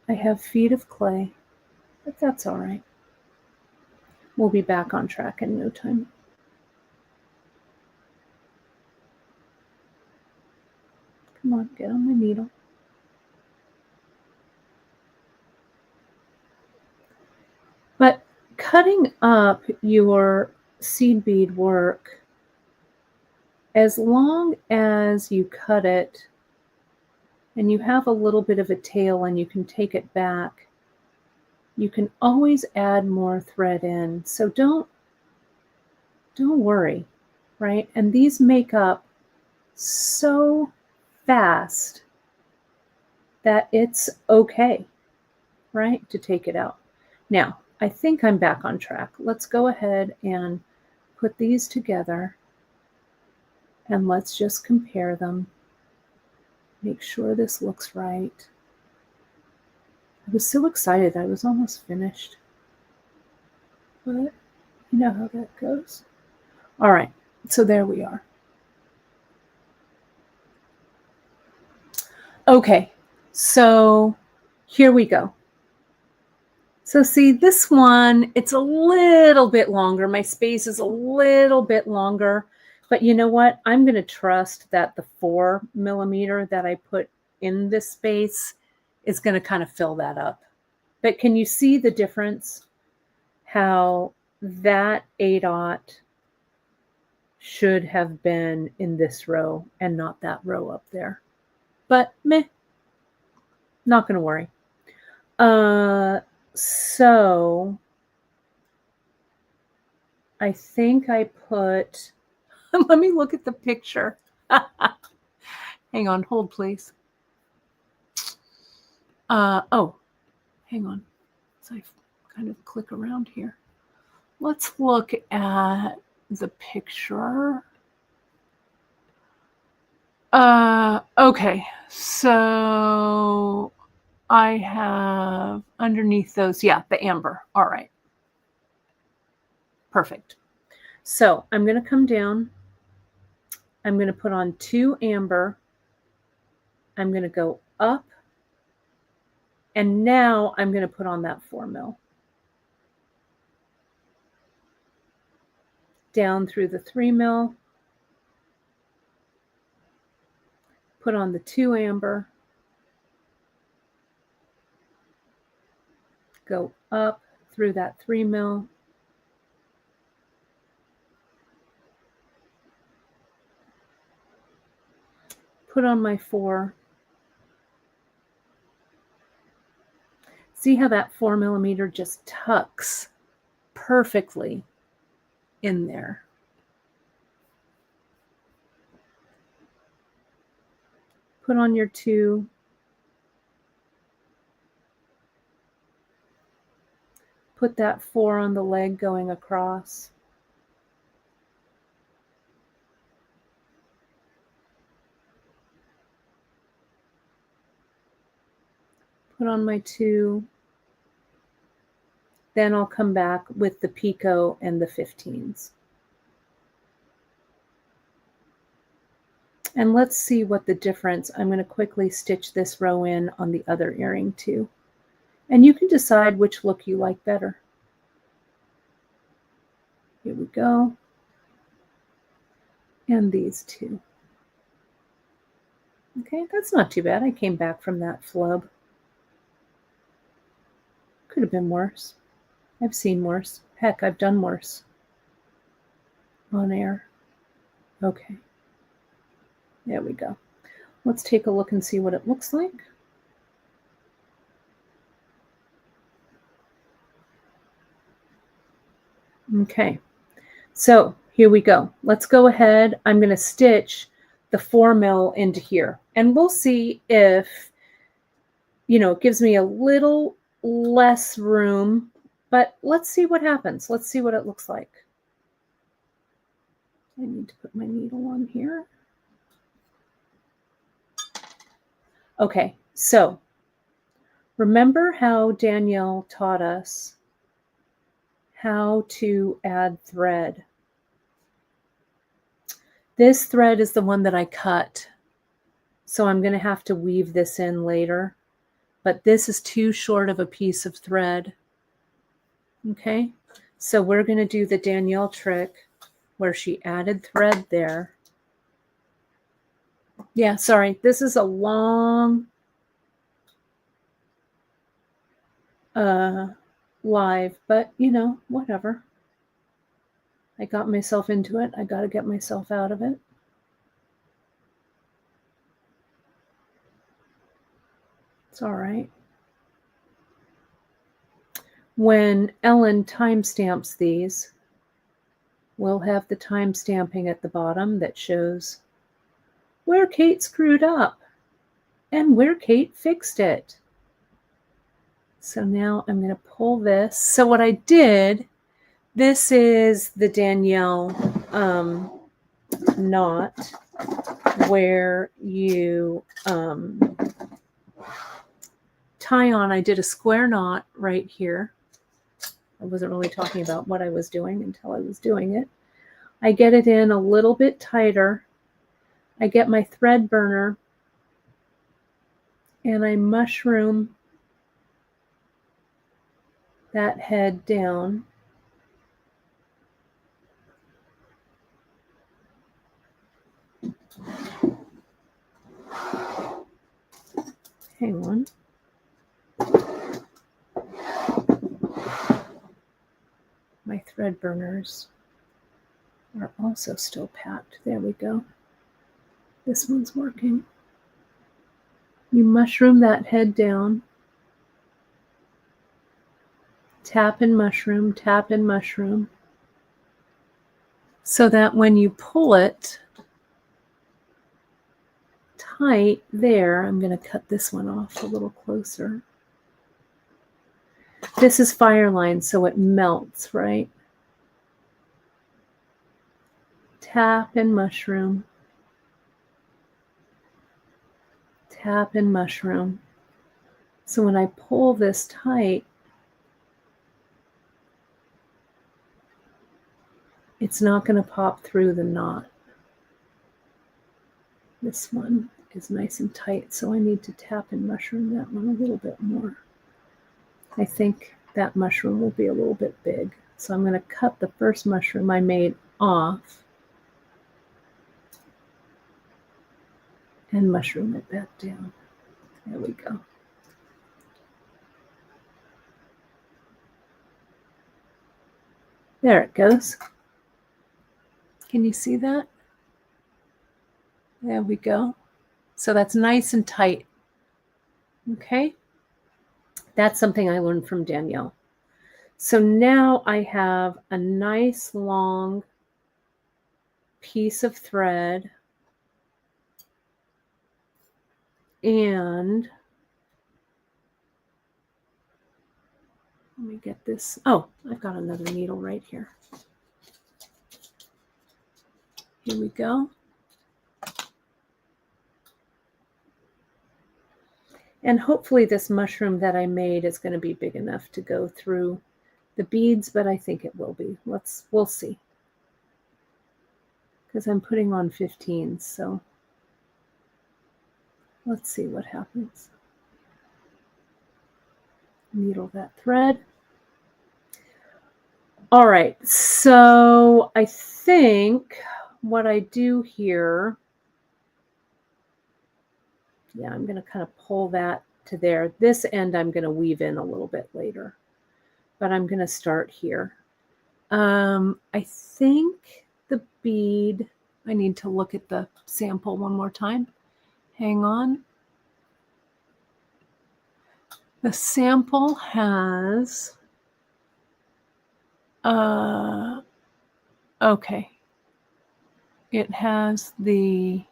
I have feet of clay, but that's all right. We'll be back on track in no time. Come on, get on my needle. But cutting up your seed bead work, as long as you cut it and you have a little bit of a tail and you can take it back, you can always add more thread in. So don't worry, right? And these make up so fast that it's okay, right, to take it out. Now, I think I'm back on track. Let's go ahead and put these together and let's just compare them. Make sure this looks right. I was so excited. I was almost finished. But you know how that goes. All right, so there we are. Okay, so here we go. So see, this one, it's a little bit longer. My space is a little bit longer, but you know what? I'm going to trust that the 4 millimeter that I put in this space is going to kind of fill that up. But can you see the difference? How that A dot should have been in this row and not that row up there. But meh, not going to worry. So I think I put, let me look at the picture. Hang on, hold please. Oh, hang on. So I kind of click around here. Let's look at the picture. Okay, so I have underneath those, yeah, the amber. All right. Perfect. So I'm going to come down. I'm going to put on 2 amber. I'm going to go up. And now I'm going to put on that 4 mil. Down through the 3 mil. Put on the 2 amber. Go up through that 3 mil. Put on my 4. See how that 4 millimeter just tucks perfectly in there. Put on your 2. Put that 4 on the leg going across. Put on my 2. Then I'll come back with the picot and the 15s. And let's see what the difference. I'm going to quickly stitch this row in on the other earring too. And you can decide which look you like better. Here we go. And these 2. Okay, that's not too bad. I came back from that flub. Could have been worse. I've seen worse. Heck, I've done worse. On air. Okay. There we go. Let's take a look and see what it looks like. Okay, so here we go. Let's go ahead. I'm going to stitch the 4 mil into here, and we'll see if, it gives me a little less room, but let's see what happens. Let's see what it looks like. I need to put my needle on here. Okay, so remember how Danielle taught us how to add thread. This thread is the one that I cut. So I'm going to have to weave this in later. But this is too short of a piece of thread. Okay, so we're going to do the Danielle trick where she added thread there. Yeah, sorry, this is a long live, but you know, whatever. I got myself into it. I got to get myself out of it. It's all right. When Ellen timestamps these, we'll have the timestamping at the bottom that shows where Kate screwed up and where Kate fixed it. So now I'm going to pull this. So what I did, this is the Danielle knot where you tie on. I did a square knot right here. I wasn't really talking about what I was doing until I was doing it. I get it in a little bit tighter. I get my thread burner and I mushroom that head down. Hang on. My thread burners are also still packed. There we go. This one's working. You mushroom that head down. Tap and mushroom, tap and mushroom. So that when you pull it tight there, I'm going to cut this one off a little closer. This is Fireline, so it melts, right? Tap and mushroom. Tap and mushroom. So when I pull this tight, it's not going to pop through the knot. This one is nice and tight, so I need to tap and mushroom that one a little bit more. I think that mushroom will be a little bit big. So I'm going to cut the first mushroom I made off and mushroom it back down. There we go. There it goes. Can you see that? There we go. So that's nice and tight. Okay. That's something I learned from Danielle. So now I have a nice long piece of thread and let me get this. Oh, I've got another needle right here. Here we go. And hopefully this mushroom that I made is going to be big enough to go through the beads, but I think it will be. We'll see. Because I'm putting on 15, so let's see what happens. Needle that thread. All right, so I think what I do here, yeah, I'm going to kind of pull that to there. This end I'm going to weave in a little bit later, but I'm going to start here. I think the bead, I need to look at the sample one more time. Hang on. The sample has, okay. It has the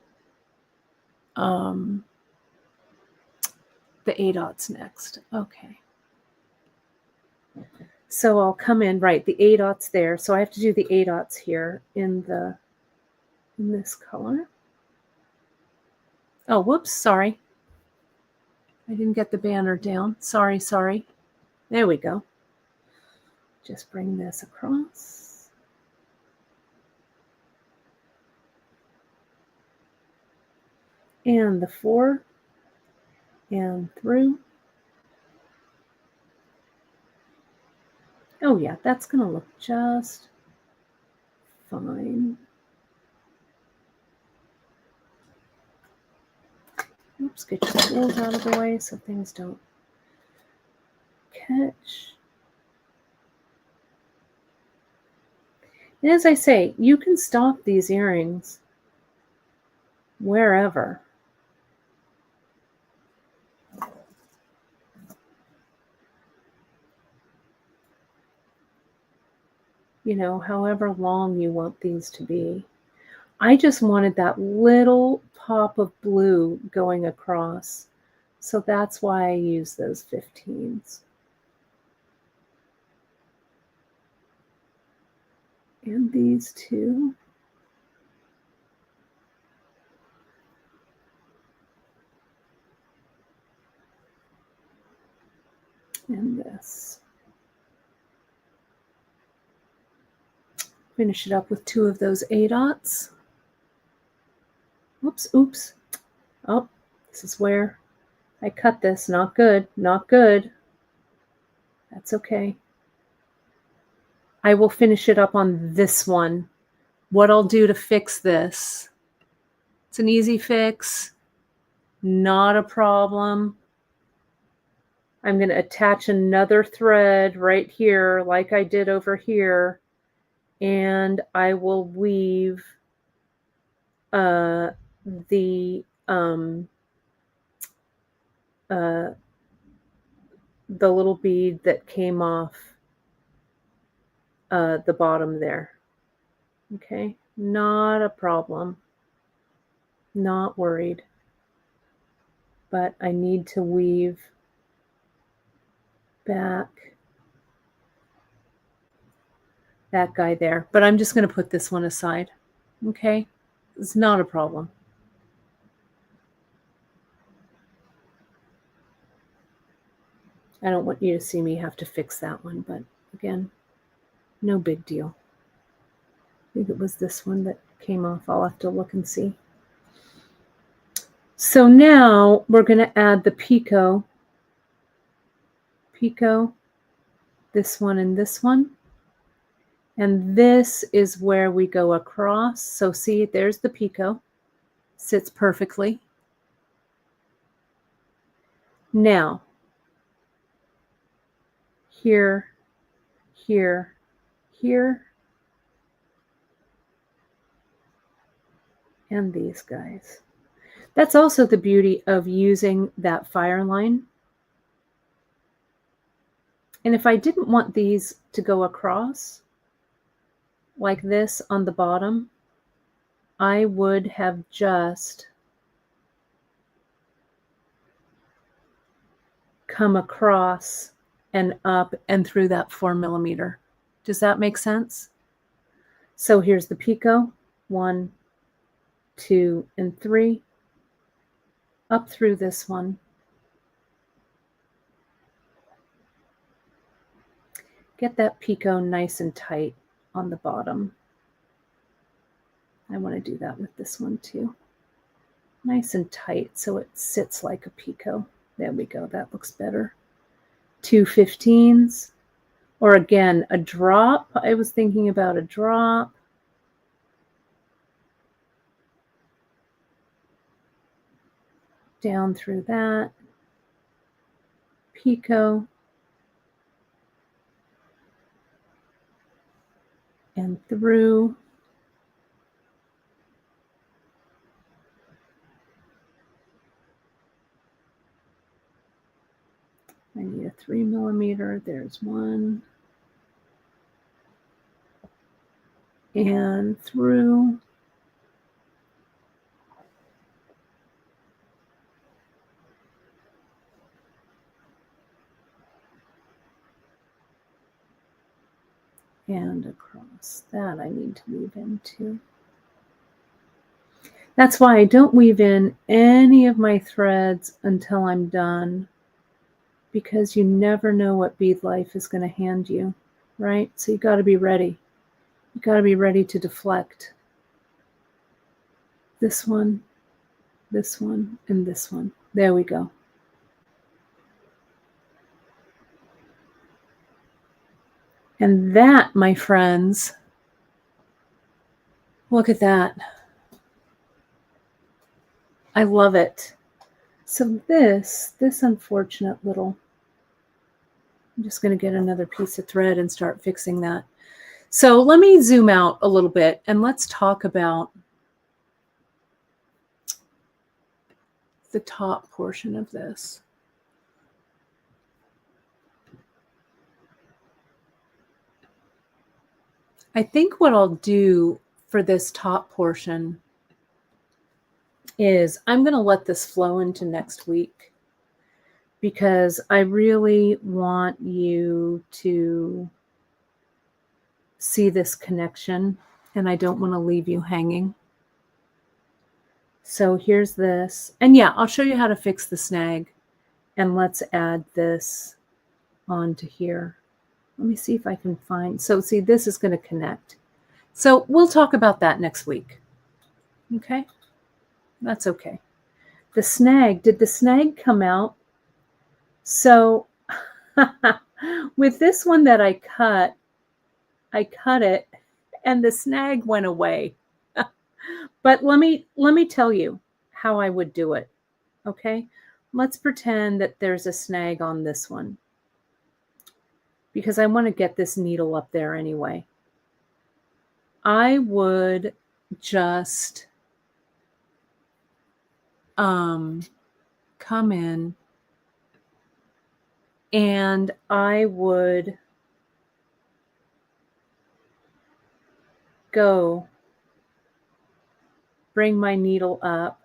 A dots next. Okay. So I'll come in, right, the A dots there. So I have to do the A dots here in this color. Oh, whoops, sorry. I didn't get the banner down. Sorry. There we go. Just bring this across. and the 4 and through. Oh yeah, that's going to look just fine. Oops, get your tools out of the way so things don't catch. And as I say, you can stock these earrings wherever. You know, however long you want these to be. I just wanted that little pop of blue going across. So that's why I use those 15s. And these two. And this. Finish it up with 2 of those A-dots. Oops. Oh, this is where I cut this. Not good, not good. That's okay. I will finish it up on this one. What I'll do to fix this. It's an easy fix. Not a problem. I'm going to attach another thread right here like I did over here. And I will weave the little bead that came off the bottom there. Okay, not a problem. Not worried. But I need to weave back that guy there. But I'm just going to put this one aside. Okay, it's not a problem. I don't want you to see me have to fix that one, but again, no big deal. I think it was this one that came off. I'll have to look and see. So now we're going to add the picot, this one and this one. And this is where we go across. So see, there's the picot. Sits perfectly. Now, here, here, here, and these guys. That's also the beauty of using that fire line. And if I didn't want these to go across like this on the bottom, I would have just come across and up and through that 4 millimeter. Does that make sense? So here's the picot, 1, 2, and 3, up through this one. Get that picot nice and tight on the bottom. I want to do that with this one too. Nice and tight so it sits like a picot. There we go, that looks better. 2 15s, or again, a drop. I was thinking about a drop. Down through that, picot, and through. I need a 3 millimeter. There's one. And through. And across. That I need to weave into. That's why I don't weave in any of my threads until I'm done, because you never know what bead life is going to hand you, right? So you got to be ready. You got to be ready to deflect. This one, this one, and this one. There we go. And that, my friends, look at that. I love it. So this unfortunate little, I'm just going to get another piece of thread and start fixing that. So let me zoom out a little bit and let's talk about the top portion of this. I think what I'll do for this top portion is I'm going to let this flow into next week because I really want you to see this connection and I don't want to leave you hanging. So here's this. And yeah, I'll show you how to fix the snag. And let's add this onto here. Let me see if I can find. So see, this is going to connect. So we'll talk about that next week. Okay? That's okay. The snag, did the snag come out? So with this one that I cut it and the snag went away. But let me tell you how I would do it. Okay? Let's pretend that there's a snag on this one because I want to get this needle up there anyway. I would just come in and I would go bring my needle up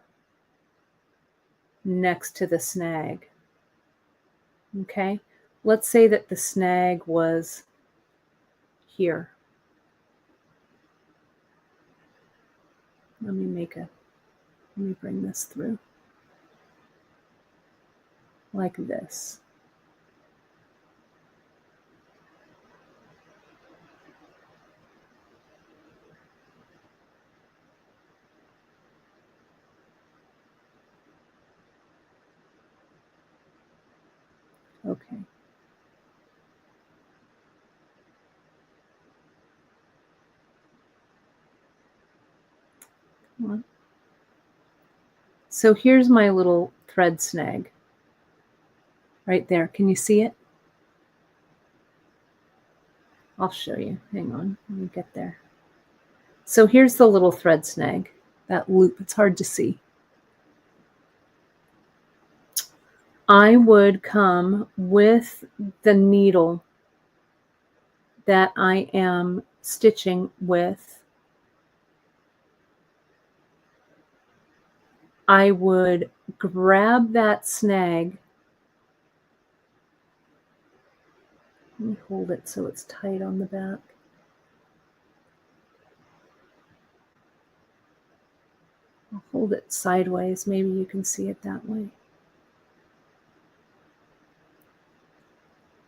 next to the snag. Okay, let's say that the snag was here. Let me bring this through like this. Okay. Come on. So here's my little thread snag right there. Can you see it? I'll show you. Hang on. Let me get there. So here's the little thread snag, that loop. It's hard to see. I would come with the needle that I am stitching with. I would grab that snag. Let me hold it so it's tight on the back. I'll hold it sideways. Maybe you can see it that way.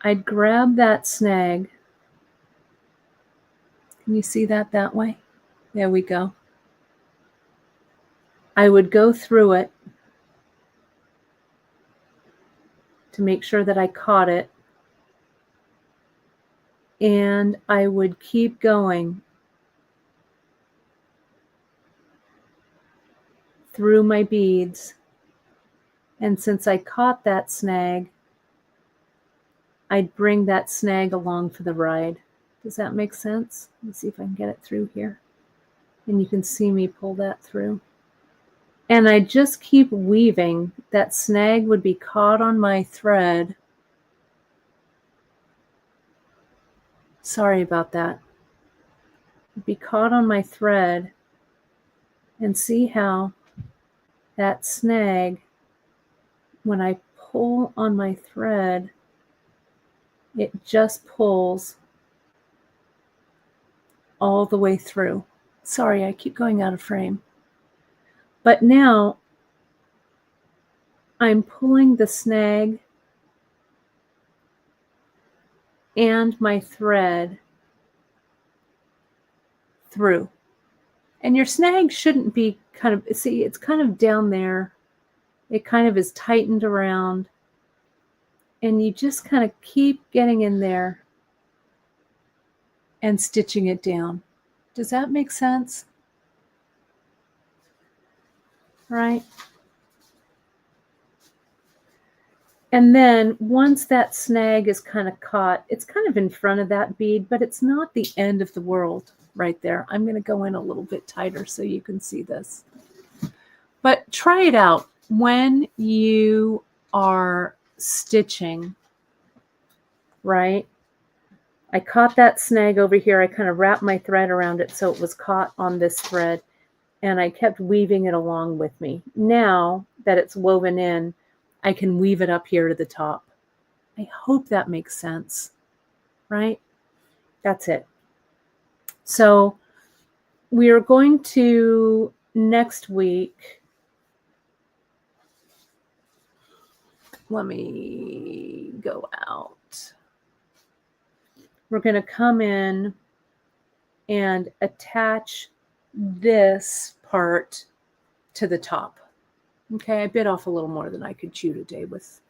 I'd grab that snag. Can you see that way? There we go. I would go through it to make sure that I caught it. And I would keep going through my beads. And since I caught that snag, I'd bring that snag along for the ride. Does that make sense? Let me see if I can get it through here. And you can see me pull that through. And I just keep weaving. That snag would be caught on my thread. Sorry about that. It'd be caught on my thread. And see how that snag, when I pull on my thread, it just pulls all the way through. Sorry, I keep going out of frame. But now I'm pulling the snag and my thread through. And your snag shouldn't be see, it's kind of down there. It kind of is tightened around. And you just kind of keep getting in there and stitching it down. Does that make sense? Right? And then once that snag is kind of caught, it's kind of in front of that bead, but it's not the end of the world right there. I'm going to go in a little bit tighter so you can see this. But try it out when you are stitching, right? I caught that snag over here. I kind of wrapped my thread around it so it was caught on this thread, and I kept weaving it along with me. Now that it's woven in, I can weave it up here to the top. I hope that makes sense, right? That's it. So we are going to next week. Let me go out. We're going to come in and attach this part to the top. Okay, I bit off a little more than I could chew today with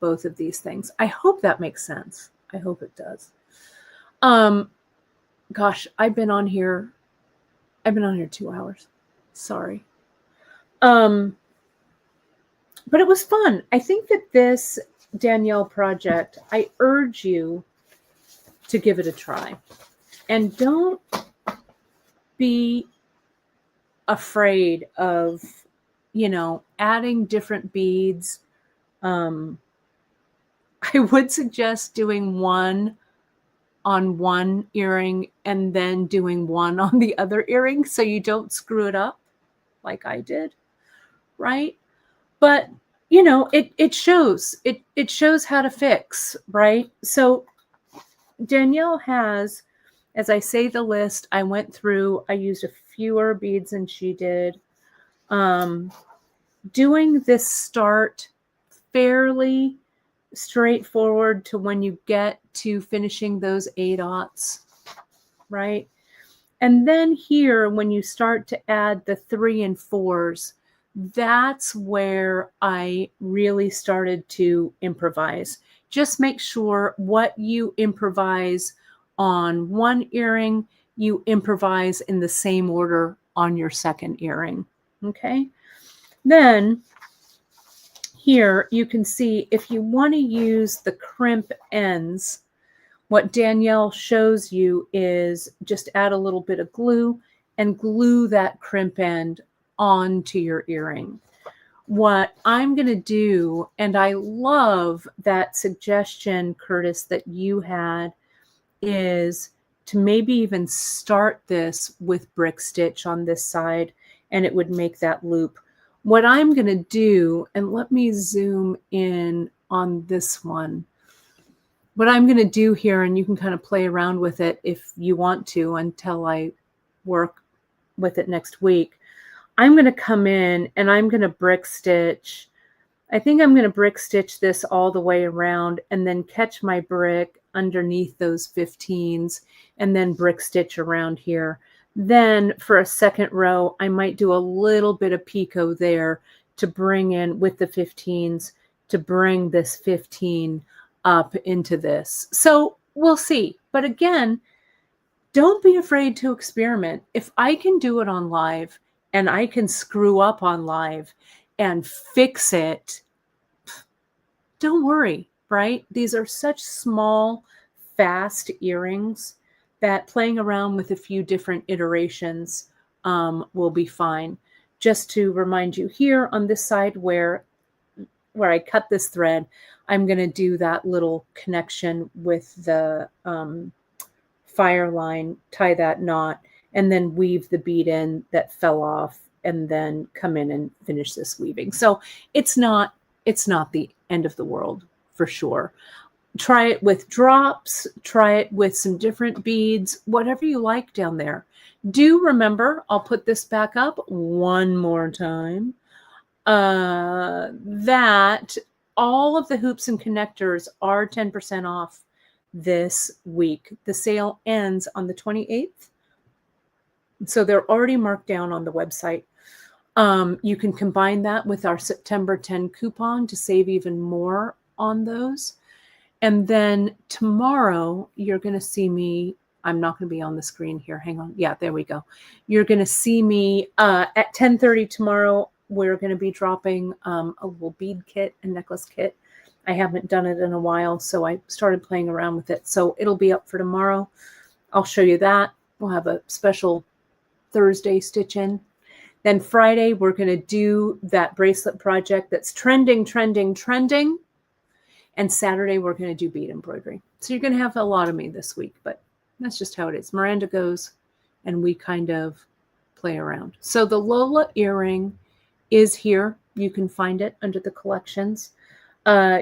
both of these things. I hope that makes sense. I hope it does. Gosh, I've been on here 2 hours. Sorry. But it was fun. I think that this Danielle project, I urge you to give it a try. And don't be afraid of, adding different beads. I would suggest doing one on one earring and then doing one on the other earring so you don't screw it up like I did, right? But, it shows. It shows how to fix, right? So Danielle has, as I say the list, I went through, I used a fewer beads than she did. Doing this start fairly straightforward to when you get to finishing those 8/0, right? And then here, when you start to add the 3 and 4s, that's where I really started to improvise. Just make sure what you improvise on one earring, you improvise in the same order on your second earring. Okay. Then here you can see if you want to use the crimp ends, what Danielle shows you is just add a little bit of glue and glue that crimp end onto your earring. What I'm going to do, and I love that suggestion, Curtis, that you had, is to maybe even start this with brick stitch on this side, and it would make that loop. What I'm going to do, and let me zoom in on this one. What I'm going to do here, and you can kind of play around with it if you want to until I work with it next week. I'm going to come in and I'm going to brick stitch. I think I'm going to brick stitch this all the way around and then catch my brick underneath those 15s and then brick stitch around here. Then for a second row, I might do a little bit of picot there to bring in with the 15s to bring this 15 up into this. So we'll see. But again, don't be afraid to experiment. If I can do it on live and I can screw up on live and fix it, don't worry, right? These are such small, fast earrings that playing around with a few different iterations will be fine. Just to remind you, here on this side where I cut this thread, I'm going to do that little connection with the fire line, tie that knot, and then weave the bead in that fell off, and then come in and finish this weaving. So it's not the end of the world for sure. Try it with drops, try it with some different beads, whatever you like down there. Do remember, I'll put this back up one more time, that all of the hoops and connectors are 10% off this week. The sale ends on the 28th. So they're already marked down on the website. You can combine that with our September 10 coupon to save even more on those. And then tomorrow, you're going to see me. I'm not going to be on the screen here. Hang on. Yeah, there we go. You're going to see me at 10:30 tomorrow. We're going to be dropping a little bead kit, a necklace kit. I haven't done it in a while, so I started playing around with it. So it'll be up for tomorrow. I'll show you that. We'll have a special Thursday stitch in. Then Friday, we're going to do that bracelet project that's trending. And Saturday, we're going to do bead embroidery. So you're going to have a lot of me this week, but that's just how it is. Miranda goes, and we kind of play around. So the Lola earring is here. You can find it under the collections.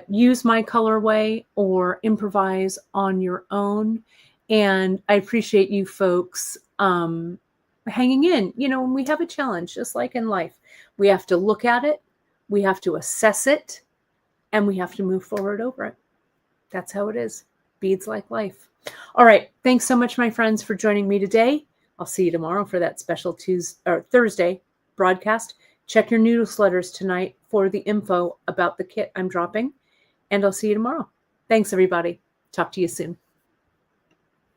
Use my colorway or improvise on your own. And I appreciate you folks hanging in. You know, when we have a challenge, just like in life, we have to look at it, we have to assess it, and we have to move forward over it. That's how it is. Beads like life. All right. Thanks so much, my friends, for joining me today. I'll see you tomorrow for that special Thursday broadcast. Check your newsletters tonight for the info about the kit I'm dropping, and I'll see you tomorrow. Thanks, everybody. Talk to you soon.